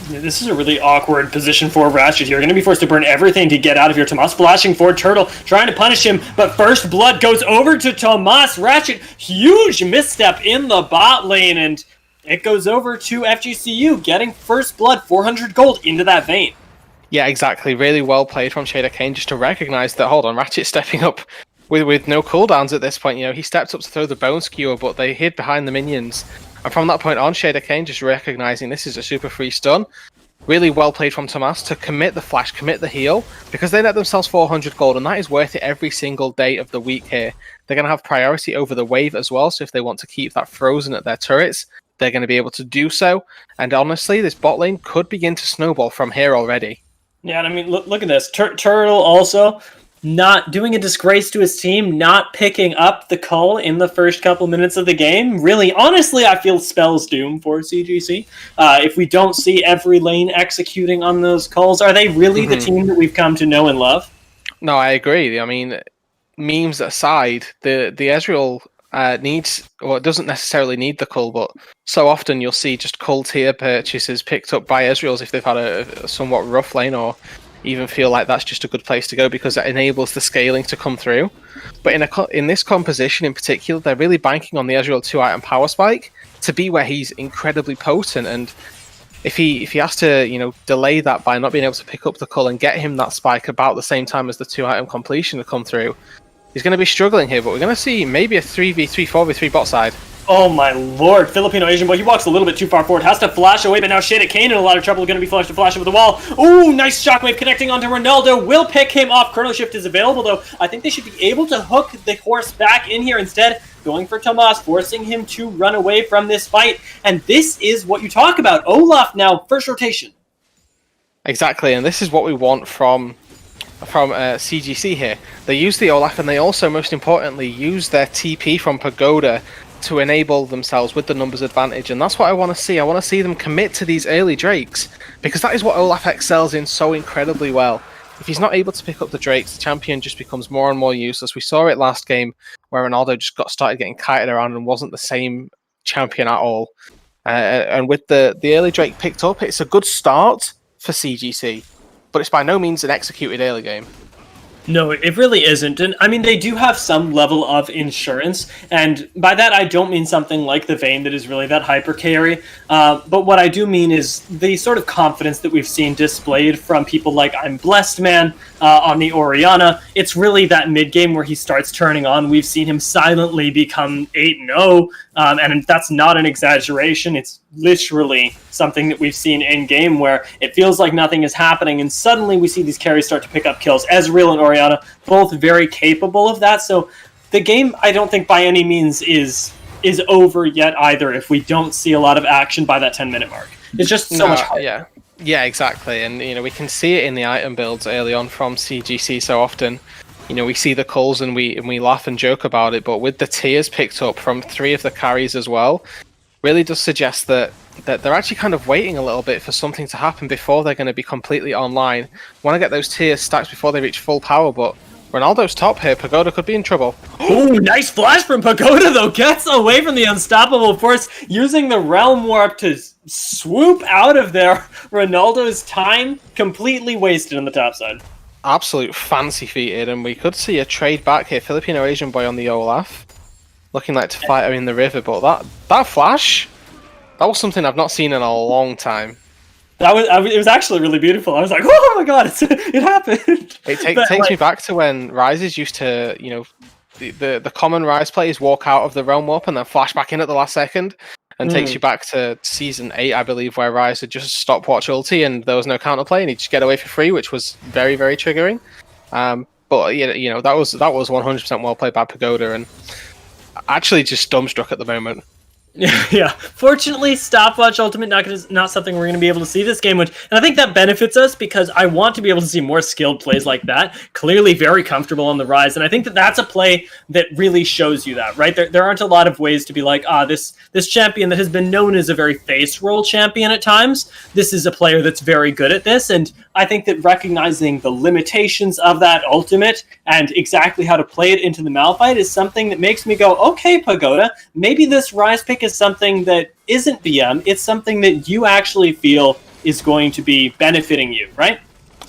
This is a really awkward position for Ratchet. You're going to be forced to burn everything to get out of here. Tomas flashing for Turtle, trying to punish him, but first blood goes over to Tomas. Ratchet, huge misstep in the bot lane, and it goes over to FGCU, getting first blood, 400 gold into that Vayne. Yeah, exactly. Really well played from Shader Kane just to recognize that, hold on, Ratchet stepping up with no cooldowns at this point. He stepped up to throw the bone skewer, but they hid behind the minions. And from that point on, Shader Kane just recognizing this is a super free stun. Really well played from Tomas to commit the flash, commit the heal, because they net themselves 400 gold, and that is worth it every single day of the week here. They're going to have priority over the wave as well, so if they want to keep that frozen at their turrets, they're going to be able to do so. And honestly, this bot lane could begin to snowball from here already. Yeah, and I mean, look at this. Turtle also not doing a disgrace to his team, not picking up the call in the first couple minutes of the game. Really, honestly, I feel spells doom for CGC. If we don't see every lane executing on those calls, are they really the team that we've come to know and love? No, I agree. I mean, memes aside, the Ezreal needs, or it doesn't necessarily need the cull, but so often you'll see just cull tier purchases picked up by Ezreals if they've had a somewhat rough lane, or even feel like that's just a good place to go because it enables the scaling to come through. But in this composition in particular, they're really banking on the Ezreal 2-item power spike to be where he's incredibly potent. And if he has to delay that by not being able to pick up the cull and get him that spike about the same time as the 2-item completion to come through, he's going to be struggling here. But we're going to see maybe a 3v3, 4v3 bot side. Oh my lord, Filipino Asian boy, he walks a little bit too far forward, has to flash away, but now Shader Kane in a lot of trouble, going to be flashed to flash over the wall. Ooh, nice shockwave connecting onto Ronaldo, will pick him off. Chrono Shift is available though. I think they should be able to hook the horse back in here instead, going for Tomas, forcing him to run away from this fight. And this is what you talk about. Olaf now, first rotation. Exactly, and this is what we want from CGC here. They use the Olaf, and they also, most importantly, use their TP from Pagoda to enable themselves with the numbers advantage, and that's what I want to see. I want to see them commit to these early Drakes, because that is what Olaf excels in so incredibly well. if he's not able to pick up the Drakes, the champion just becomes more and more useless. We saw it last game where Ronaldo just started getting kited around and wasn't the same champion at all. And with the early Drake picked up, it's a good start for CGC, but it's by no means an executed early game. No, it really isn't. And I mean, they do have some level of insurance. And by that, I don't mean something like the Vayne that is really that hyper carry. But what I do mean is the sort of confidence that we've seen displayed from people like I'm Blessed Man on the Orianna. It's really that mid game where he starts turning on. We've seen him silently become 8-0. And that's not an exaggeration. It's literally something that we've seen in game where it feels like nothing is happening, and suddenly we see these carries start to pick up kills. Ezreal and Orianna, both very capable of that. So the game, I don't think by any means is over yet either if we don't see a lot of action by that 10-minute mark. It's just so much harder. Yeah, exactly. And we can see it in the item builds early on from CGC so often. We see the calls and we laugh and joke about it, but with the tiers picked up from 3 of the carries as well, really does suggest that they're actually kind of waiting a little bit for something to happen before they're going to be completely online. Want to get those tiers stacked before they reach full power, but Ronaldo's top here. Pagoda could be in trouble. Oh, nice flash from Pagoda, though. Gets away from the unstoppable force, using the Realm Warp to swoop out of there. Ronaldo's time completely wasted on the top side. Absolute fancy feated, and we could see a trade back here. Filipino Asian boy on the Olaf, looking like to fight her in the river, but that flash, that was something I've not seen in a long time. It was actually really beautiful. I was like, oh my god, it happened. It takes me back to when Rises used to, the common Rise players walk out of the Realm Warp and then flash back in at the last second. And takes you back to Season 8, I believe, where Rise had just stopwatch ulti and there was no counterplay and he'd just get away for free, which was very, very triggering. But that was 100% well played by Pagoda and actually just dumbstruck at the moment. Yeah. Fortunately, stopwatch ultimate not something we're going to be able to see this game, and I think that benefits us because I want to be able to see more skilled plays like that. Clearly, very comfortable on the Rise, and I think that's a play that really shows you that, right? There aren't a lot of ways to be like, this champion that has been known as a very face roll champion at times. This is a player that's very good at this, and I think that recognizing the limitations of that ultimate and exactly how to play it into the Malphite is something that makes me go, okay, Pagoda, maybe this Rise pick is something that isn't BM, it's something that you actually feel is going to be benefiting you, right?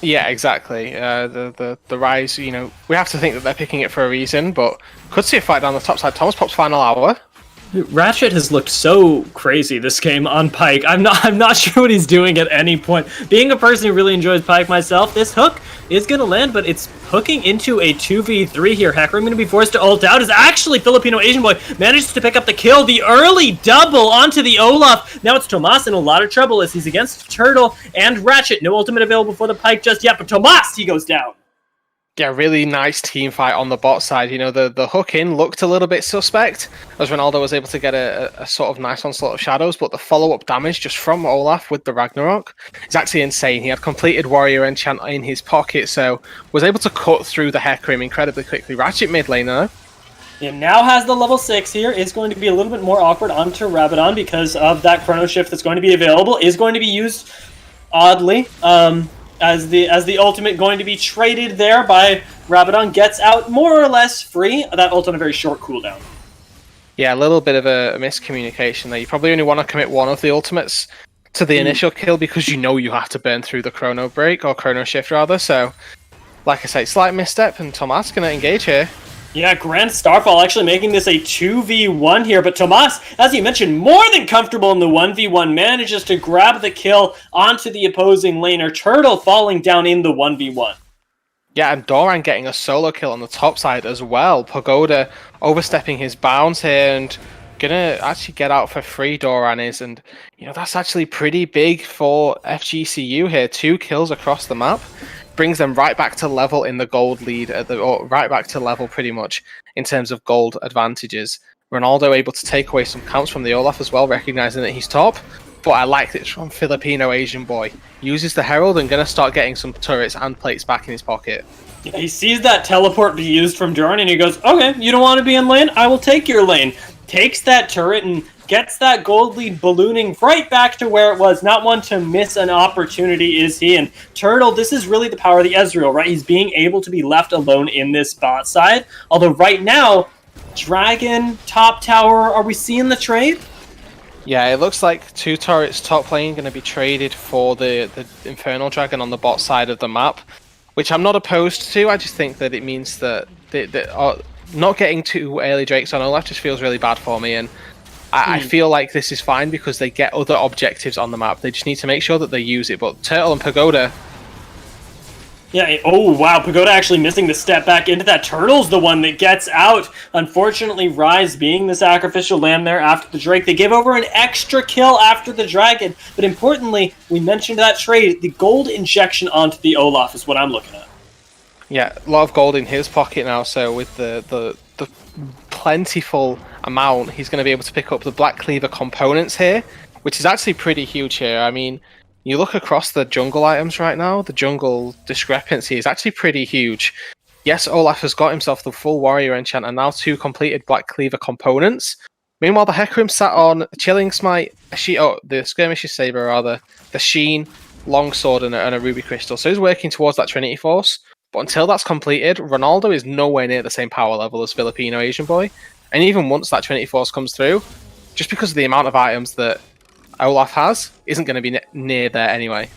Yeah, exactly. The Rise, we have to think that they're picking it for a reason, but could see a fight down the top side. Thomas pops final hour. Ratchet has looked so crazy this game on Pyke. I'm not sure what he's doing at any point. Being a person who really enjoys Pyke myself, this hook is going to land, but it's hooking into a 2v3 here. Hecarim going to be forced to ult out as actually Filipino Asian boy manages to pick up the kill. The early double onto the Olaf. Now it's Tomas in a lot of trouble as he's against Turtle and Ratchet. No ultimate available for the Pyke just yet, but Tomas, he goes down. Yeah, really nice team fight on the bot side. The hook in looked a little bit suspect as Ronaldo was able to get a sort of nice onslaught of shadows, but the follow-up damage just from Olaf with the Ragnarok is actually insane. He had completed Warrior Enchant in his pocket, so was able to cut through the Hecarim incredibly quickly. Ratchet mid laner. It now has the level 6 here. Is going to be a little bit more awkward onto Rabadon because of that Chrono Shift that's going to be available. Is going to be used oddly. As the ultimate going to be traded there by Rabadon, gets out more or less free. That ult on a very short cooldown. Yeah, a little bit of a miscommunication there. You probably only want to commit one of the ultimates to the initial kill because you have to burn through the Chrono Break, or Chrono Shift rather. So, like I say, slight misstep, and Tomas going to engage here. Yeah, Grand Starfall actually making this a 2v1 here, but Tomas, as you mentioned, more than comfortable in the 1v1, manages to grab the kill onto the opposing laner. Turtle falling down in the 1v1. Yeah, and Doran getting a solo kill on the top side as well. Pagoda overstepping his bounds here and gonna actually get out for free, Doran is, and that's actually pretty big for FGCU here. 2 kills across the map. Brings them right back to level in the gold lead, or right back to level pretty much in terms of gold advantages. Ronaldo able to take away some counts from the Olaf as well, recognizing that he's top. But I liked it from Filipino Asian boy. Uses the Herald and going to start getting some turrets and plates back in his pocket. Yeah, he sees that teleport be used from Duran and he goes, okay, you don't want to be in lane? I will take your lane. takes that turret and gets that gold lead ballooning right back to where it was. Not one to miss an opportunity is he. And Turtle, this is really the power of the Ezreal, right? He's being able to be left alone in this bot side. Although right now, Dragon, top tower, are we seeing the trade? Yeah, it looks like 2 turrets top lane going to be traded for the Infernal Dragon on the bot side of the map, which I'm not opposed to. I just think that it means that not getting 2 early Drakes on Olaf just feels really bad for me, and I feel like this is fine because they get other objectives on the map. They just need to make sure that they use it. But Turtle and Pagoda... Yeah, oh wow, Pagoda actually missing the step back into that. Turtle's the one that gets out. Unfortunately, Rise being the sacrificial lamb there after the Drake. They give over an extra kill after the Dragon, but importantly, we mentioned that trade. The gold injection onto the Olaf is what I'm looking at. Yeah, a lot of gold in his pocket now, so with the plentiful amount, he's going to be able to pick up the Black Cleaver components here, which is actually pretty huge here. I mean, you look across the jungle items right now, the jungle discrepancy is actually pretty huge. Yes, Olaf has got himself the full warrior enchant and now 2 completed Black Cleaver components. Meanwhile, the Hecarim sat on a Chilling Smite, the Skirmisher Saber rather, the Sheen, Longsword and a Ruby Crystal. So he's working towards that Trinity Force. But until that's completed, Ronaldo is nowhere near the same power level as Filipino Asian Boy. And even once that Trinity Force comes through, just because of the amount of items that Olaf has, isn't going to be near there anyway.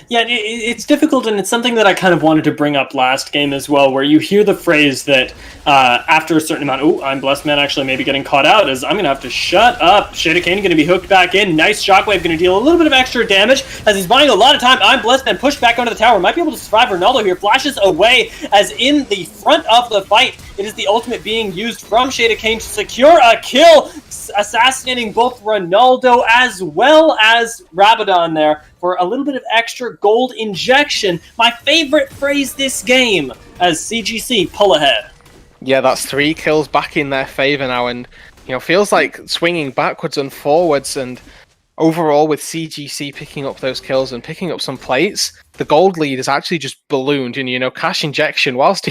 Yeah, it's difficult, and it's something that I kind of wanted to bring up last game as well, where you hear the phrase that after a certain amount, I'm Blessed Man actually maybe getting caught out, as I'm going to have to shut up. Shada Kane going to be hooked back in. Nice Shockwave going to deal a little bit of extra damage as he's buying a lot of time. I'm Blessed Man pushed back onto the tower. Might be able to survive. Ronaldo here flashes away as in the front of the fight, it is the ultimate being used from Shada Kane to secure a kill, assassinating both Ronaldo as well as Rabadon there for a little bit of extra gold injection. My favorite phrase this game as CGC pull ahead. Yeah, that's 3 kills back in their favor now, and feels like swinging backwards and forwards. And overall, with CGC picking up those kills and picking up some plates, the gold lead is actually just ballooned. And cash injection, whilst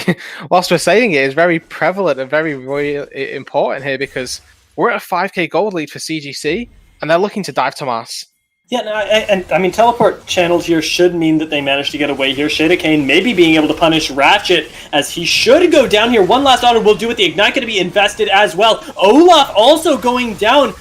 we're saying it, is very prevalent and very, very important here because we're at a 5k gold lead for CGC, and they're looking to dive Tomas. Yeah, no, and I mean, teleport channels here should mean that they managed to get away here. Shada Kane maybe being able to punish Ratchet as he should go down here. One last auto will do it. The Ignite going to be invested as well. Olaf also going down,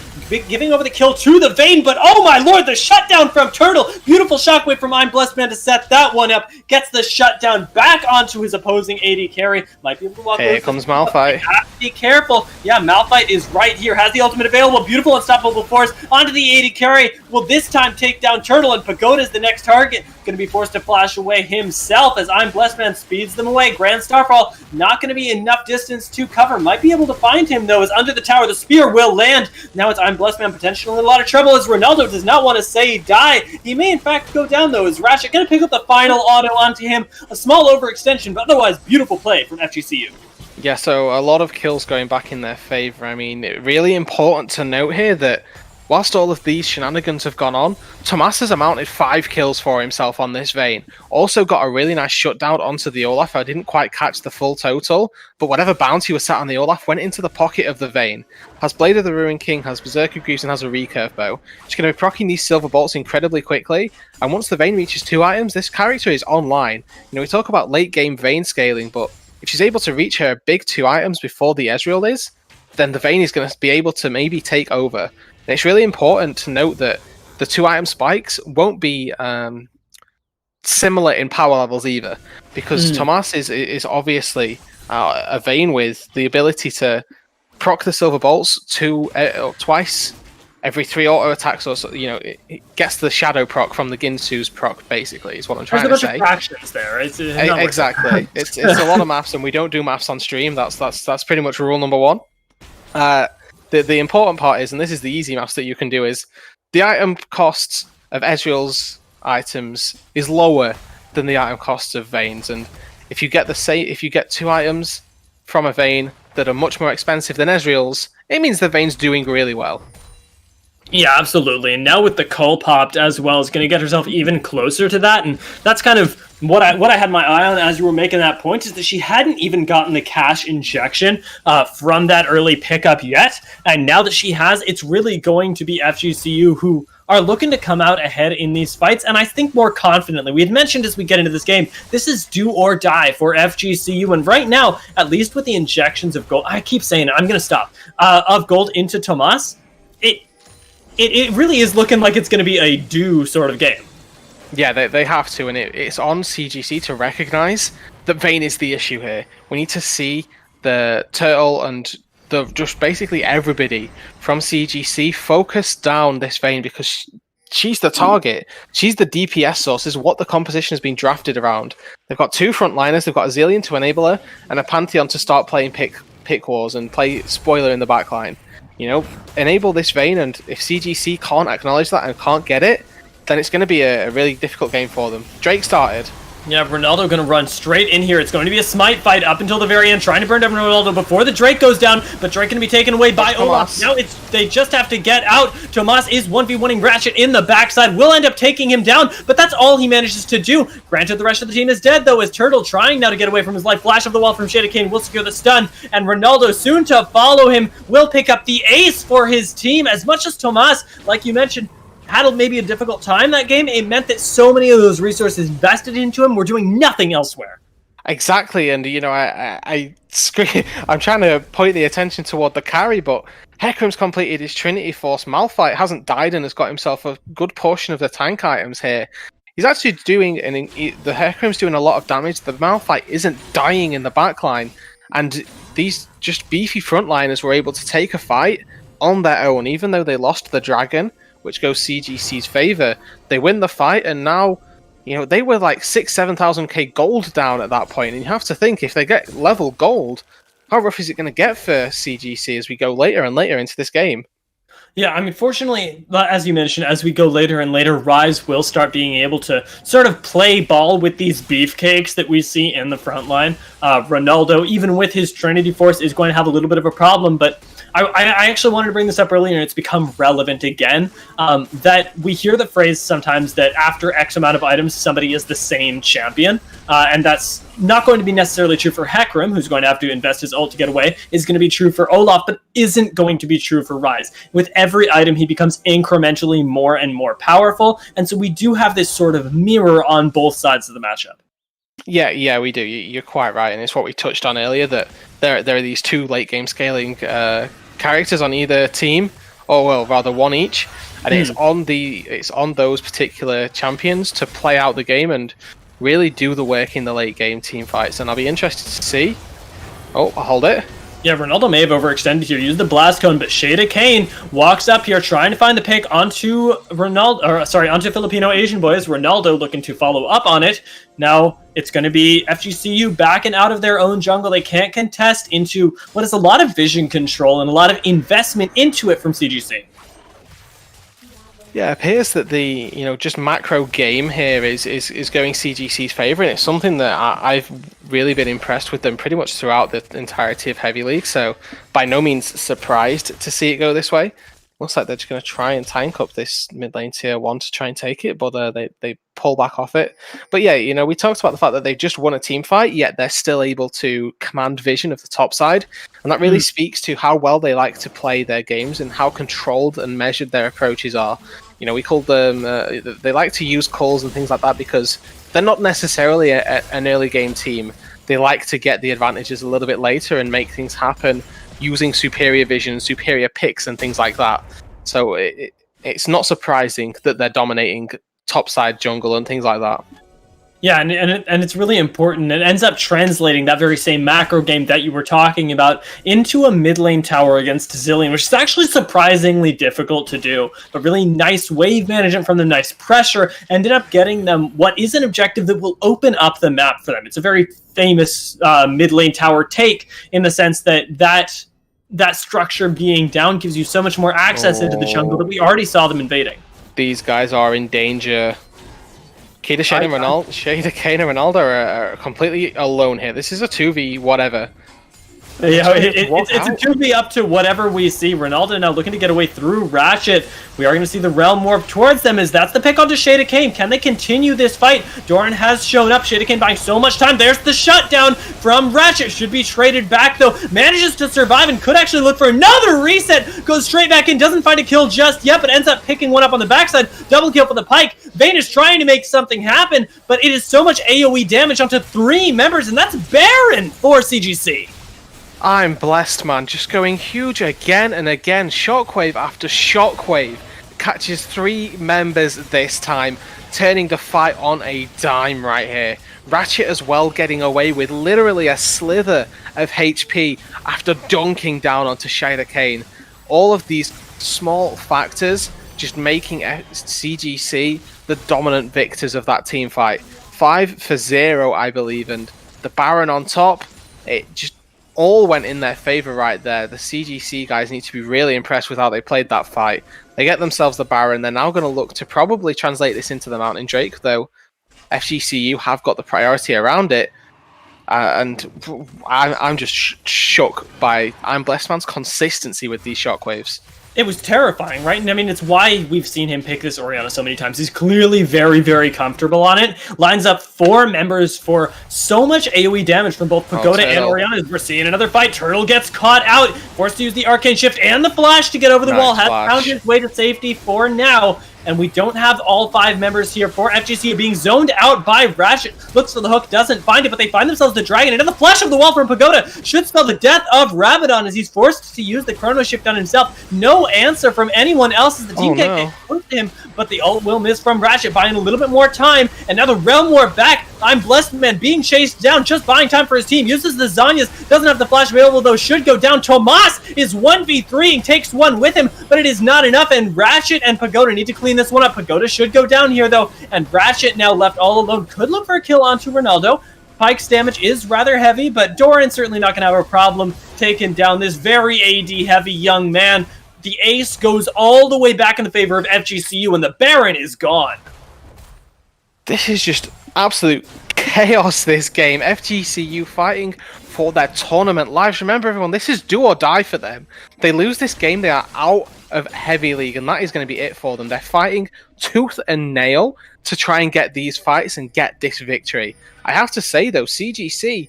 giving over the kill to the Vayne, but oh my lord, the shutdown from Turtle. Beautiful shockwave from I'm Blessed Man to set that one up. Gets the shutdown back onto his opposing AD carry. Might be able to walk Here comes Malphite. Have to be careful. Yeah, Malphite is right here. Has the ultimate available. Beautiful unstoppable force onto the AD carry. Will this time take down Turtle, and Pagoda is the next target. Going to be forced to flash away himself as I'm Blessed Man speeds them away. Grand Starfall not going to be enough distance to cover. Might be able to find him though as under the tower the spear will land. Now it's I'm Blessed Man potentially in a lot of trouble as Ronaldo does not want to say die. He may in fact go down though as Ratchet going to pick up the final auto onto him. A small overextension, but otherwise beautiful play from FGCU. Yeah, so a lot of kills going back in their favor. I mean, really important to note here that whilst all of these shenanigans have gone on, Tomas has amounted 5 kills for himself on this Vayne. Also got a really nice shutdown onto the Olaf. I didn't quite catch the full total, but whatever bounty was sat on the Olaf went into the pocket of the Vayne. Has Blade of the Ruined King, has Berserker Greaves, and has a recurve bow. She's going to be proccing these silver bolts incredibly quickly, and once the Vayne reaches 2 items, this character is online. We talk about late game Vayne scaling, but if she's able to reach her big 2 items before the Ezreal is, then the Vayne is going to be able to maybe take over. And it's really important to note that the 2 item spikes won't be similar in power levels either, because Tomas is obviously a Vayne with the ability to proc the silver bolts twice every 3 auto attacks, or it gets the shadow proc from the Ginsu's proc. Basically, is what I'm trying to say. There's a bunch of fractions there. Exactly, it's a lot of maths, and we don't do maths on stream. That's pretty much rule number 1. The important part is, and this is the easy maths that you can do, is the item costs of Ezreal's items is lower than the item costs of Vayne's, and if you get 2 items from a Vayne that are much more expensive than Ezreal's, it means the Vayne's doing really well. Yeah, absolutely. And now with the cull popped as well, is going to get herself even closer to that. And that's kind of what I had my eye on as you were making that point, is that she hadn't even gotten the cash injection from that early pickup yet. And now that she has, it's really going to be FGCU who are looking to come out ahead in these fights, and I think more confidently. We had mentioned as we get into this game, this is do or die for FGCU, and right now, at least with the injections of gold, I keep saying it, I'm going to stop, of gold into Tomas, it really is looking like it's going to be a do sort of game. Yeah, they have to, and it's on CGC to recognize that Vayne is the issue here. We need to see the Turtle and just basically everybody from CGC focus down this Vayne, because she's the target. She's the DPS source, is what the composition has been drafted around. They've got 2 frontliners, they've got a Zillion to enable her, and a Pantheon to start playing pick wars and play spoiler in the backline. You know, enable this Vayne, and if CGC can't acknowledge that and can't get it, then it's going to be a really difficult game for them. Drake started. Yeah, Ronaldo going to run straight in here. It's going to be a smite fight up until the very end, trying to burn down Ronaldo before the Drake goes down, but Drake going to be taken away by Olaf. Now they just have to get out. Tomas is 1v1ing Ratchet in the backside, will end up taking him down, but that's all he manages to do. Granted, the rest of the team is dead, though, as Turtle trying now to get away from his life. Flash of the wall from Shada Kane will secure the stun, and Ronaldo, soon to follow him, will pick up the ace for his team. As much as Tomas, like you mentioned, had maybe a difficult time that game, it meant that so many of those resources invested into him were doing nothing elsewhere. Exactly, and you know, I'm trying to point the attention toward the carry, but Hecarim's completed his Trinity Force. Malphite hasn't died and has got himself a good portion of the tank items here. He's actually doing, the Hecarim's doing a lot of damage. The Malphite isn't dying in the backline, and these just beefy frontliners were able to take a fight on their own, even though they lost the dragon, which goes CGC's favor. They win the fight, and now, you know, they were like 6,000-7,000k gold down at that point, and you have to think, if they get level gold, how rough is it going to get for CGC as we go later and later into this game? Yeah, I mean, fortunately, as you mentioned, as we go later and later, Ryze will start being able to sort of play ball with these beefcakes that we see in the front line. Ronaldo, even with his Trinity Force, is going to have a little bit of a problem, but I actually wanted to bring this up earlier, and it's become relevant again, that we hear the phrase sometimes that after X amount of items, somebody is the same champion, and that's not going to be necessarily true for Hecarim, who's going to have to invest his ult to get away, is going to be true for Olaf, but isn't going to be true for Ryze. With every item, he becomes incrementally more and more powerful, and so we do have this sort of mirror on both sides of the matchup. Yeah, we do. You're quite right, and it's what we touched on earlier, that there are these 2 late game scaling characters on either team, or well, rather one each, and it's on those particular champions to play out the game and really do the work in the late game team fights. And I'll be interested to see. Oh, I'll hold it. Yeah, Ronaldo may have overextended here, used the blast cone, but Shada Kane walks up here trying to find the pick onto onto Filipino Asian boys. Ronaldo looking to follow up on it. Now it's going to be FGCU backing out of their own jungle. They can't contest into what is a lot of vision control and a lot of investment into it from CGC. Yeah, it appears that the just macro game here is going CGC's favor, and it's something that I've really been impressed with them pretty much throughout the entirety of Heavy League. So by no means surprised to see it go this way. Looks like they're just going to try and tank up this mid lane tier 1 to try and take it, but they pull back off it. But yeah, we talked about the fact that they've just won a team fight, yet they're still able to command vision of the top side, and that really speaks to how well they like to play their games and how controlled and measured their approaches are. We call them, they like to use calls and things like that because they're not necessarily an early game team. They like to get the advantages a little bit later and make things happen using superior vision, superior picks, and things like that. So it's not surprising that they're dominating topside jungle and things like that. Yeah, and it's really important. It ends up translating that very same macro game that you were talking about into a mid lane tower against Zillion, which is actually surprisingly difficult to do. But really nice wave management from them, nice pressure, ended up getting them what is an objective that will open up the map for them. It's a very famous mid lane tower take in the sense that structure being down gives you so much more access into the jungle that we already saw them invading. These guys are in danger. Shada Kane and Ronaldo are completely alone here. This is a 2v whatever. Yeah, it's a 2v up to whatever we see. Ronaldo now looking to get away through Ratchet. We are going to see the Realm warp towards them as that's the pick onto Shada Kane. Can they continue this fight? Doran has shown up. Shada Kane buying so much time. There's the shutdown from Ratchet. Should be traded back though. Manages to survive and could actually look for another reset. Goes straight back in. Doesn't find a kill just yet, but ends up picking one up on the backside. Double kill for the Pyke. Vayne is trying to make something happen, but it is so much AoE damage onto 3 members, and that's Baron for CGC. I'm blessed, man. Just going huge again and again. Shockwave after shockwave. Catches 3 members this time, turning the fight on a dime right here. Ratchet as well getting away with literally a slither of HP after dunking down onto Shada Kane. All of these small factors just making CGC the dominant victors of that team fight. 5-0, I believe, and the Baron on top, it just all went in their favor right there. The CGC guys need to be really impressed with how they played that fight. They get themselves the Baron. They're now going to look to probably translate this into the Mountain Drake, though FGCU have got the priority around it. And I'm just shook by I'm Blessed Man's consistency with these shockwaves. It was terrifying, right? And I mean, it's why we've seen him pick this Orianna so many times. He's clearly very, very comfortable on it. Lines up 4 members for so much AoE damage from both Pagoda and Orianna. We're seeing another fight. Turtle gets caught out, forced to use the Arcane Shift and the Flash to get over the wall. Has found his way to safety for now. And we don't have all 5 members here for FGC being zoned out by Ratchet. Looks for the hook, doesn't find it, but they find themselves the Dragon. And the flash of the wall from Pagoda should spell the death of Rabadon as he's forced to use the Chrono Shift on himself. No answer from anyone else as the team can't get close to him, but the ult will miss from Ratchet, buying a little bit more time. And now the Realm War back. I'm Blessed Man being chased down, just buying time for his team. Uses the Zanyas, doesn't have the flash available though, should go down. Tomas is 1v3 and takes one with him, but it is not enough, and Ratchet and Pagoda need to clean this one up. Pagoda should go down here though, and Ratchet now left all alone. Could look for a kill onto Ronaldo. Pyke's damage is rather heavy, but Doran certainly not going to have a problem taking down this very AD heavy young man. The ace goes all the way back in the favor of FGCU, and the Baron is gone. This is just absolute chaos, this game. FGCU fighting for their tournament lives. Remember, everyone, this is do or die for them. They lose this game, they are out of Heavy League, and that is going to be it for them. They're fighting tooth and nail to try and get these fights and get this victory. I have to say, though, CGC,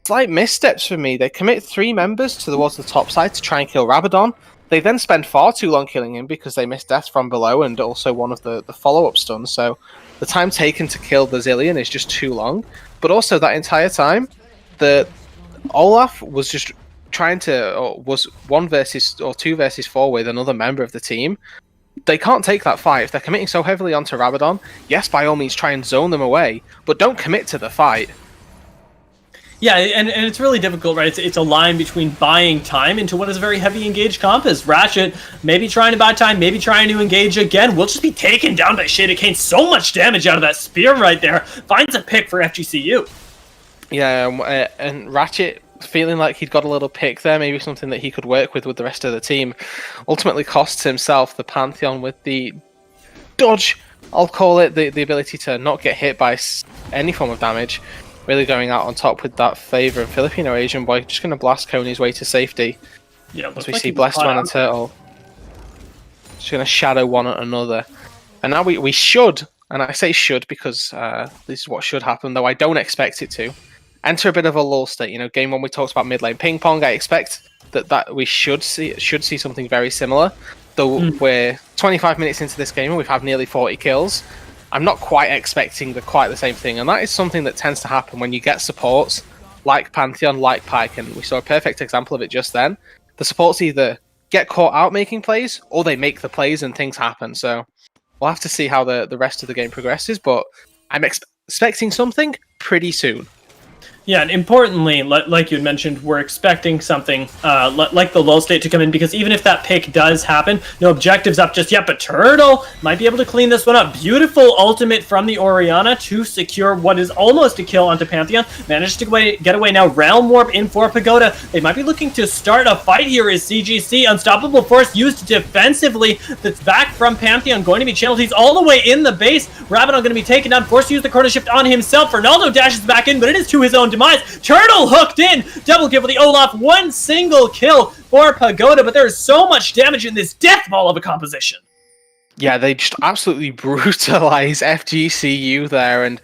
slight missteps for me. They commit 3 members towards the top side to try and kill Rabadon. They then spend far too long killing him because they missed death from below and also one of the follow-up stuns. So the time taken to kill the Zillion is just too long. But also that entire time, the Olaf was just trying to, or was 1 versus or 2 versus 4 with another member of the team. They can't take that fight. If they're committing so heavily onto Rabadon, yes, by all means try and zone them away, but don't commit to the fight. Yeah, and it's really difficult, right? It's a line between buying time into what is a very heavy engaged comp as Ratchet maybe trying to buy time, maybe trying to engage again. We'll just be taken down by Shada Kane. So much damage out of that spear right there. Finds a pick for FGCU. Yeah, and Ratchet feeling like he'd got a little pick there, maybe something that he could work with the rest of the team. Ultimately costs himself the Pantheon with the dodge, I'll call it, the ability to not get hit by any form of damage. Really going out on top with that favor. And Filipino Asian boy just going to blast Coney's way to safety. Yeah, as we see Blessed Man and Turtle just going to shadow one another. And now we should, and I say should because this is what should happen, though I don't expect it to, enter a bit of a lull state. You know, game 1 we talked about mid lane ping pong. I expect that we should see something very similar. Though we're 25 minutes into this game and we've had nearly 40 kills. I'm not quite expecting quite the same thing, and that is something that tends to happen when you get supports like Pantheon, like Pyke, and we saw a perfect example of it just then. The supports either get caught out making plays, or they make the plays and things happen. So we'll have to see how the rest of the game progresses, but I'm expecting something pretty soon. Yeah, and importantly, like you had mentioned, we're expecting something like the lull state to come in, because even if that pick does happen, no objectives up just yet, but Turtle might be able to clean this one up. Beautiful ultimate from the Orianna to secure what is almost a kill onto Pantheon. Managed to get away now. Realm Warp in for Pagoda. They might be looking to start a fight here as CGC. Unstoppable Force used defensively. That's back from Pantheon. Going to be channeled. He's all the way in the base. Rabadon going to be taken down. Forced to use the Chrono Shift on himself. Ronaldo dashes back in, but it is to his own demise. demise. Turtle hooked in. Double kill for the Olaf. One single kill for Pagoda, but there's so much damage in this death ball of a composition. Yeah, they just absolutely brutalize FGCU there, and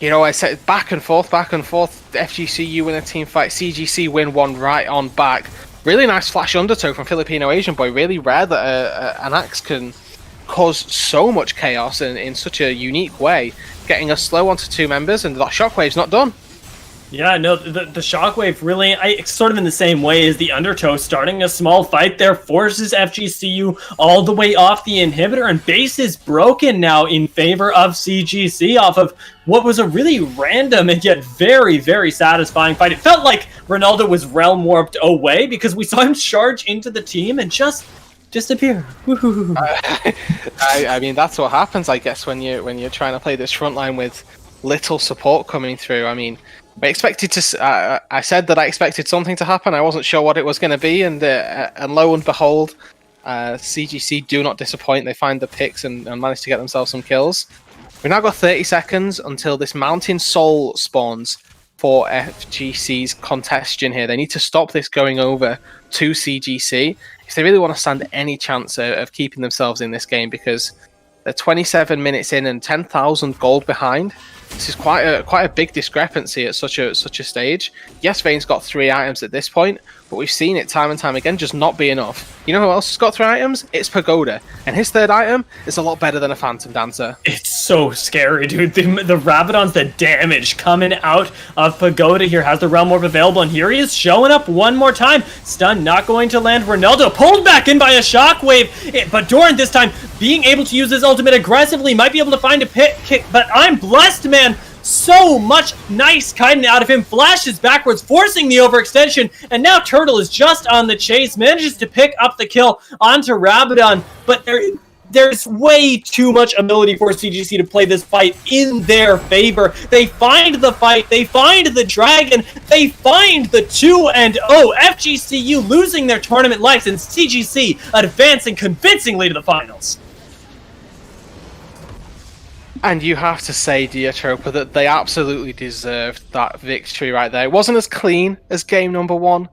I said back and forth, FGCU win a team fight, CGC win one right on back. Really nice flash undertow from Filipino Asian Boy. Really rare that an axe can cause so much chaos in such a unique way. Getting a slow onto two members, and that shockwave's not done. Yeah, no, the shockwave really, sort of in the same way as the undertow, starting a small fight there, forces FGCU all the way off the inhibitor, and base is broken now in favor of CGC off of what was a really random and yet very, very satisfying fight. It felt like Ronaldo was realm warped away because we saw him charge into the team and just disappear. I mean, that's what happens, I guess, when you're trying to play this frontline with little support coming through. I mean, I said that I expected something to happen. I wasn't sure what it was going to be, and lo and behold, CGC do not disappoint. They find the picks and manage to get themselves some kills. We've now got 30 seconds until this Mountain Soul spawns for FGC's congestion here. They need to stop this going over to CGC if they really want to stand any chance of keeping themselves in this game, because they're 27 minutes in and 10,000 gold behind. This is quite a big discrepancy at such a stage. Yes, Vane's got 3 items at this point, but we've seen it time and time again just not be enough. You know who else has got 3 items? It's Pagoda, and his 3rd item is a lot better than a Phantom Dancer. It's so scary, dude. The Rabadon's, the damage coming out of Pagoda here, has the Realm Orb available, and here he is showing up one more time. Stun not going to land. Ronaldo pulled back in by a shockwave, but Doran this time being able to use his ultimate aggressively, might be able to find a pit kick, but I'm blessed, man. So much nice kindness out of him. Flashes backwards, forcing the overextension, and now Turtle is just on the chase, manages to pick up the kill onto Rabadon, but there's way too much ability for CGC to play this fight in their favor. They find the fight, they find the dragon, they find the 2-0. FGCU losing their tournament lives, and CGC advancing convincingly to the finals. And you have to say, Diatropa, that they absolutely deserved that victory right there. It wasn't as clean as game number 1,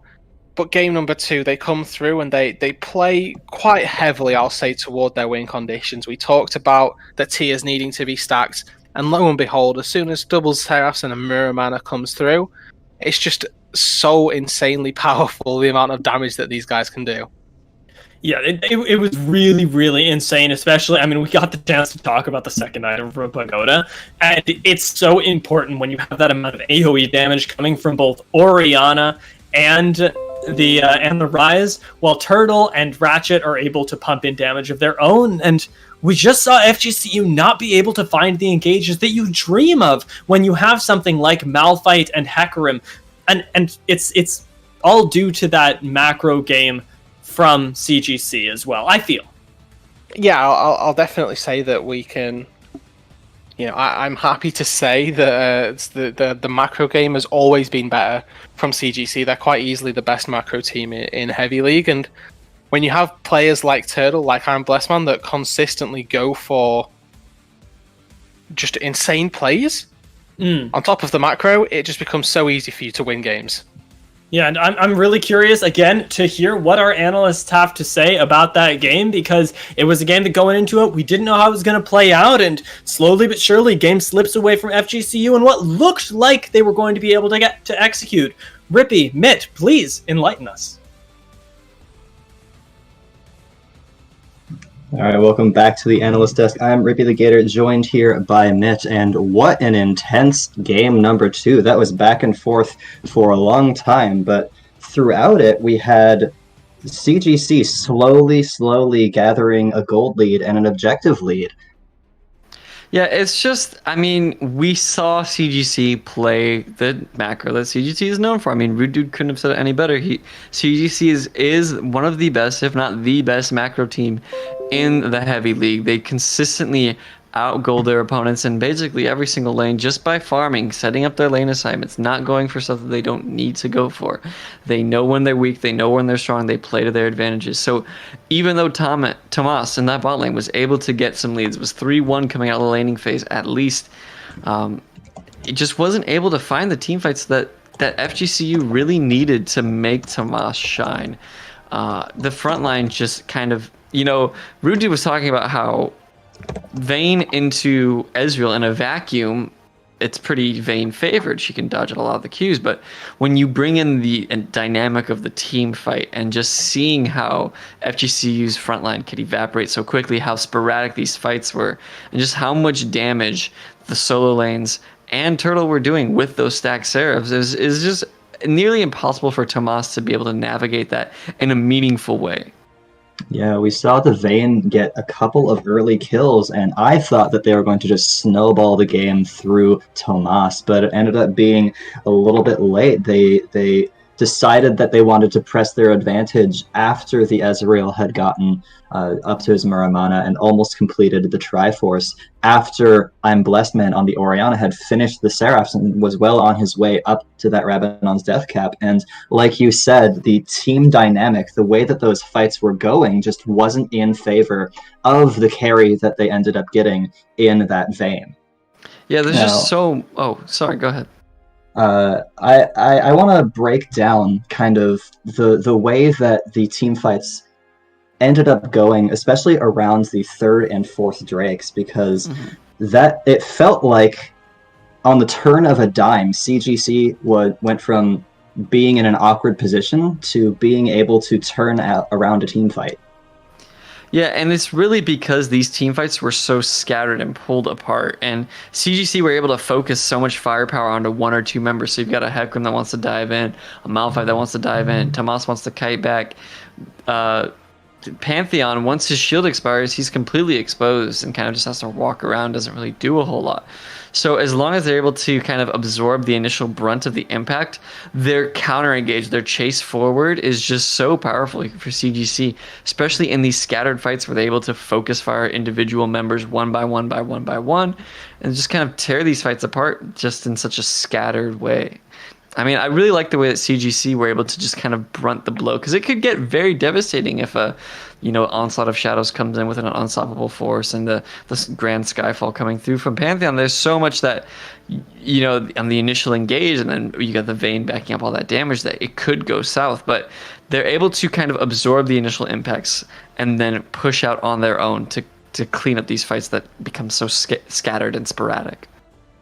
but game number 2, they come through and they play quite heavily, I'll say, toward their win conditions. We talked about the tiers needing to be stacked, and lo and behold, as soon as double Seraphs and a Mirror Mana comes through, it's just so insanely powerful, the amount of damage that these guys can do. Yeah, it was really, really insane, especially, I mean, we got the chance to talk about the second item from Pagoda, and it's so important when you have that amount of AoE damage coming from both Orianna and the Rise, while Turtle and Ratchet are able to pump in damage of their own, and we just saw FGCU not be able to find the engages that you dream of when you have something like Malphite and Hecarim, and it's all due to that macro game from CGC as well, I feel. Yeah, I'll definitely say that we can. I'm happy to say that the macro game has always been better from CGC. They're quite easily the best macro team in Heavy League, and when you have players like Turtle, like I'm Blessman, that consistently go for just insane plays on top of the macro, it just becomes so easy for you to win games. Yeah, and I'm really curious, again, to hear what our analysts have to say about that game, because it was a game that going into it, we didn't know how it was going to play out, and slowly but surely, game slips away from FGCU, and what looked like they were going to be able to get to execute. Rippy, Mitt, please enlighten us. All right, welcome back to the Analyst Desk. I'm Rippy the Gator, joined here by Mitch, and what an intense game number 2. That was back and forth for a long time, but throughout it, we had CGC slowly gathering a gold lead and an objective lead. Yeah, it's just, I mean, we saw CGC play the macro that CGC is known for. I mean, Rude Dude couldn't have said it any better. CGC is one of the best, if not the best macro team in the Heavy League. They consistently outgoal their opponents in basically every single lane just by farming, setting up their lane assignments, not going for stuff that they don't need to go for. They know when they're weak, they know when they're strong, they play to their advantages. So even though Tomas in that bot lane was able to get some leads, it was 3-1 coming out of the laning phase at least, it just wasn't able to find the team fights that that FGCU really needed to make Tomas shine. The front line just kind of, Rudy was talking about how Vayne into Ezreal in a vacuum, it's pretty Vayne favored. She can dodge a lot of the Qs, but when you bring in the dynamic of the team fight and just seeing how FGCU's frontline could evaporate so quickly, how sporadic these fights were, and just how much damage the solo lanes and Turtle were doing with those stacked Seraphs is just nearly impossible for Tomas to be able to navigate that in a meaningful way. Yeah, we saw the Vayne get a couple of early kills, and I thought that they were going to just snowball the game through Tomas, but it ended up being a little bit late. They decided that they wanted to press their advantage after the Ezreal had gotten up to his Muramana and almost completed the Triforce, after I'm Blessed Man on the Orianna had finished the Seraphs and was well on his way up to that Rabadon's death cap. And like you said, the team dynamic, the way that those fights were going, just wasn't in favor of the carry that they ended up getting in that Vayne. Yeah, there's just so... Oh, sorry, go ahead. I want to break down kind of the way that the team fights ended up going, especially around the third and fourth Drakes, because that it felt like on the turn of a dime, CGC went from being in an awkward position to being able to turn around a team fight. Yeah, and it's really because these team fights were so scattered and pulled apart, and CGC were able to focus so much firepower onto one or two members. So you've got a Hecarim that wants to dive in, a Malphite that wants to dive in, Tomas wants to kite back. Pantheon, once his shield expires, he's completely exposed and kind of just has to walk around, doesn't really do a whole lot. So as long as they're able to kind of absorb the initial brunt of the impact, their counter engage, their chase forward is just so powerful for CGC, especially in these scattered fights where they're able to focus fire individual members one by one by one by one and just kind of tear these fights apart just in such a scattered way. I mean, I really like the way that CGC were able to just kind of brunt the blow, because it could get very devastating if a, Onslaught of Shadows comes in with an unstoppable force and the Grand Skyfall coming through from Pantheon. There's so much that, on the initial engage, and then you got the Vayne backing up all that damage, that it could go south. But they're able to kind of absorb the initial impacts and then push out on their own to clean up these fights that become so scattered and sporadic.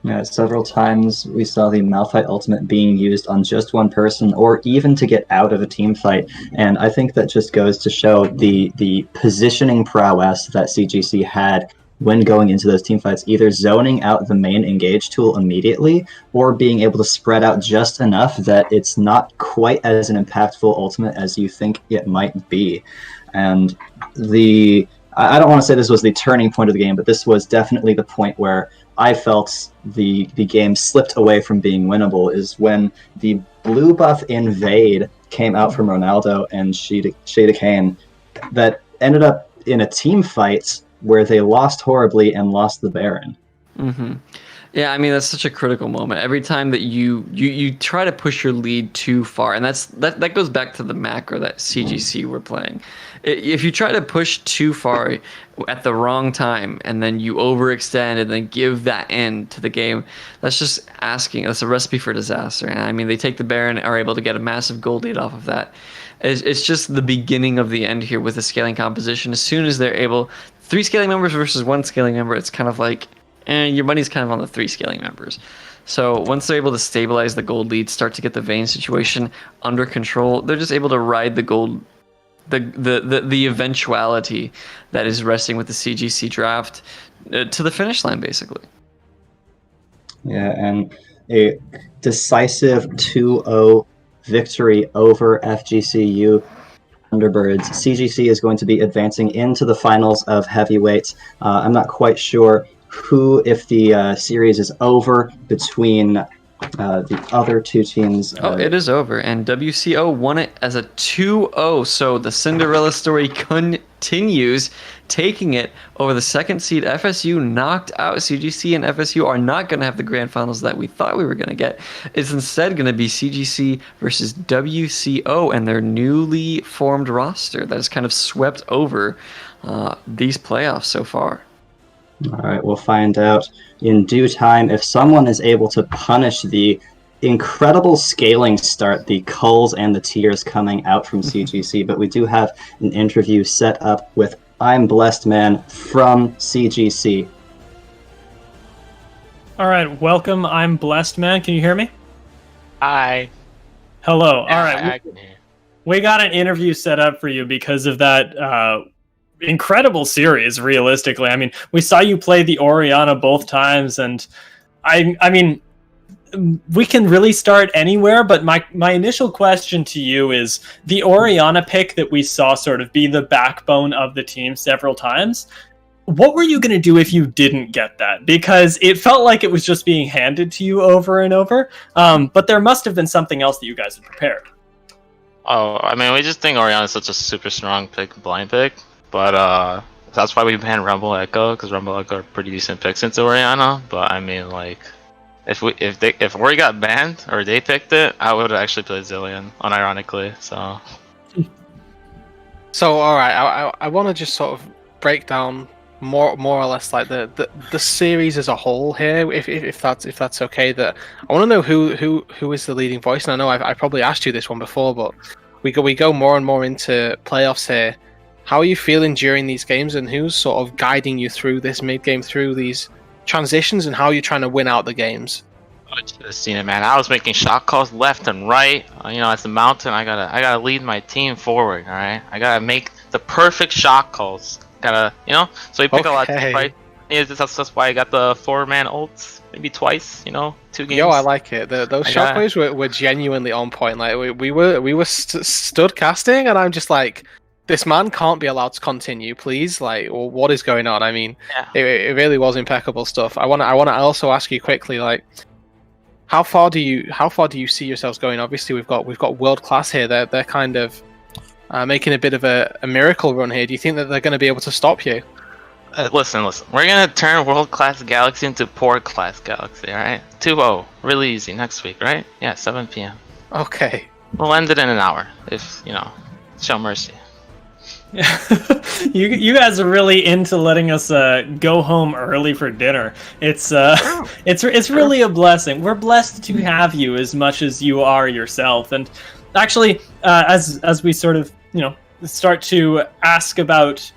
Yeah, several times we saw the Malphite ultimate being used on just one person, or even to get out of a team fight. And I think that just goes to show the positioning prowess that CGC had when going into those team fights, either zoning out the main engage tool immediately, or being able to spread out just enough that it's not quite as an impactful ultimate as you think it might be. And I don't want to say this was the turning point of the game, but this was definitely the point where I felt the game slipped away from being winnable, is when the blue buff invade came out from Ronaldo and Shada Kane, that ended up in a team fight where they lost horribly and lost the Baron. Mm-hmm. Yeah, I mean, that's such a critical moment. Every time that you try to push your lead too far, and that goes back to the macro that CGC were playing. If you try to push too far at the wrong time and then you overextend and then give that end to the game, that's a recipe for disaster. And I mean, they take the Baron, are able to get a massive gold lead off of that. It's just the beginning of the end here with the scaling composition. As soon as they're able, 3 scaling members versus 1 scaling member, it's kind of like, your money's kind of on the 3 scaling members. So once they're able to stabilize the gold lead, start to get the Vayne situation under control, they're just able to ride the gold, the eventuality that is resting with the CGC draft to the finish line, basically. Yeah, and a decisive 2-0 victory over FGCU Thunderbirds. CGC is going to be advancing into the finals of heavyweights. I'm not quite sure if the series is over between the other two teams. It is over, and WCO won it as a 2-0, so the Cinderella story continues, taking it over the second seed. FSU knocked out CGC, and FSU are not going to have the grand finals that we thought we were going to get. It's instead going to be CGC versus WCO and their newly formed roster that has kind of swept over these playoffs so far. All right, we'll find out in due time if someone is able to punish the incredible scaling start, the culls and the tears coming out from CGC, but we do have an interview set up with I'm Blessed Man from CGC. All right, welcome. I'm Blessed Man. Can you hear me? Hi. Hello. All I right, can hear. we got an interview set up for you because of that incredible series. Realistically, I mean, we saw you play the Orianna both times, and I mean, we can really start anywhere. But my initial question to you is the Orianna pick that we saw sort of be the backbone of the team several times. What were you going to do if you didn't get that? Because it felt like it was just being handed to you over and over. But there must have been something else that you guys had prepared. Oh, I mean, we just think Orianna is such a super strong blind pick. But that's why we banned Rumble Echo, because Rumble Echo are pretty decent picks into Orianna. But I mean, like, if Ori got banned or they picked it, I would have actually played Zillion, unironically. So all right, I want to just sort of break down more or less like the series as a whole here, if that's okay. That I want to know who is the leading voice, and I know I probably asked you this one before, but we go more and more into playoffs here. How are you feeling during these games, and who's sort of guiding you through this mid game, through these transitions, and how you're trying to win out the games? I should have seen it, man. I was making shot calls left and right. As the mountain, I gotta lead my team forward. All right, I gotta make the perfect shot calls. So we pick a lot. Right? Yeah, that's why I got the 4-man ults, maybe twice. 2 games. Yo, I like it. Those shockwaves were genuinely on point. Like we were stood casting, and I'm just like, this man can't be allowed to continue, please. Like, what is going on? I mean, yeah. It really was impeccable stuff. I want to also ask you quickly, like, how far do you see yourselves going? Obviously, we've got world class here. They're kind of making a bit of a miracle run here. Do you think that they're going to be able to stop you? Listen. We're gonna turn world class Galaxy into poor class Galaxy. All right, 2-0, really easy next week, right? Yeah, 7 p.m. Okay. We'll end it in an hour if show mercy. You guys are really into letting us go home early for dinner. It's really a blessing. We're blessed to have you as much as you are yourself. And actually, as we sort of start to ask about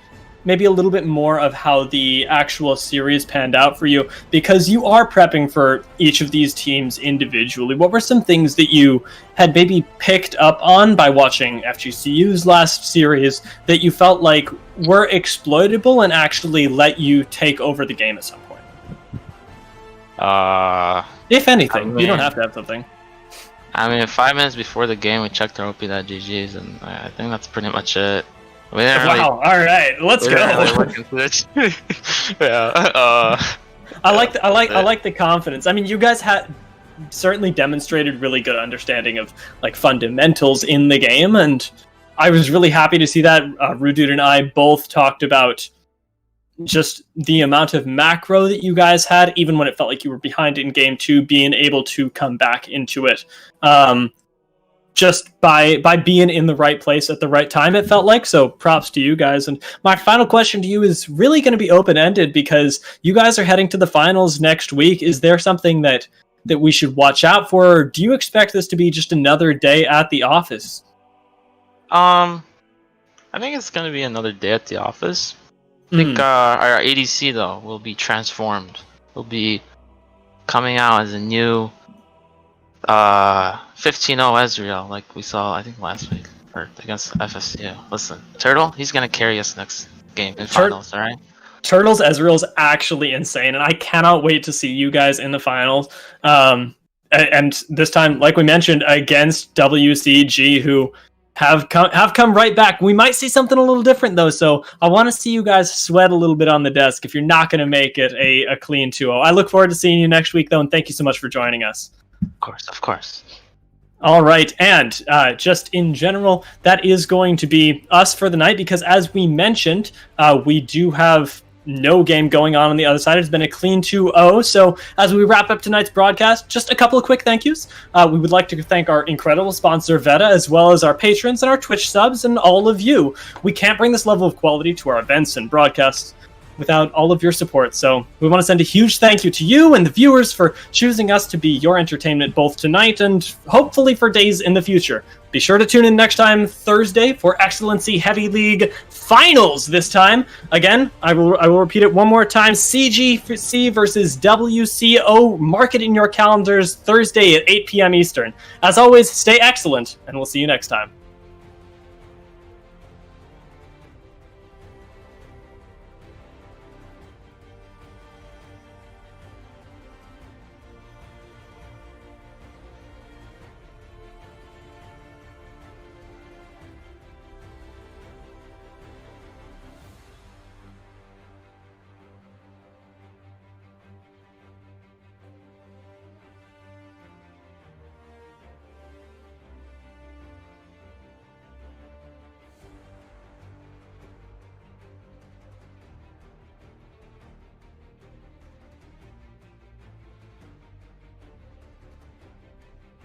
maybe a little bit more of how the actual series panned out for you, because you are prepping for each of these teams individually. What were some things that you had maybe picked up on by watching FGCU's last series that you felt like were exploitable and actually let you take over the game at some point? If anything, you don't have to have something. I mean, 5 minutes before the game, we checked our OP.GGs, and I think that's pretty much it. Wow! All right, let's go. Yeah. I like the confidence. I mean, you guys had certainly demonstrated really good understanding of like fundamentals in the game, and I was really happy to see that. Rudude and I both talked about just the amount of macro that you guys had, even when it felt like you were behind in game 2, being able to come back into it. Just by being in the right place at the right time, it felt like. So props to you guys. And my final question to you is really going to be open-ended, because you guys are heading to the finals next week. Is there something that we should watch out for, or do you expect this to be just another day at the office? I think it's going to be another day at the office. I think our ADC, though, will be transformed. Will be coming out as a new 15-0 Ezreal, like we saw, I think, last week against FSCU. Listen, Turtle, he's going to carry us next game in finals, all right? Turtle's Ezreal's actually insane, and I cannot wait to see you guys in the finals. And this time, like we mentioned, against WCG, who have come right back. We might see something a little different, though, so I want to see you guys sweat a little bit on the desk if you're not going to make it a clean 2-0. I look forward to seeing you next week, though, and thank you so much for joining us. Of course. All right, and just in general, that is going to be us for the night, because as we mentioned, we do have no game going on the other side. It's been a clean 2-0. So as we wrap up tonight's broadcast, just a couple of quick thank yous. We would like to thank our incredible sponsor, Veta, as well as our patrons and our Twitch subs and all of you. We can't bring this level of quality to our events and broadcasts without all of your support. So we want to send a huge thank you to you and the viewers for choosing us to be your entertainment both tonight and hopefully for days in the future. Be sure to tune in next time, Thursday, for Excellency Heavy League Finals this time. Again, I will repeat it one more time. CGC versus WCO. Mark it in your calendars, Thursday at 8 p.m. Eastern. As always, stay excellent, and we'll see you next time.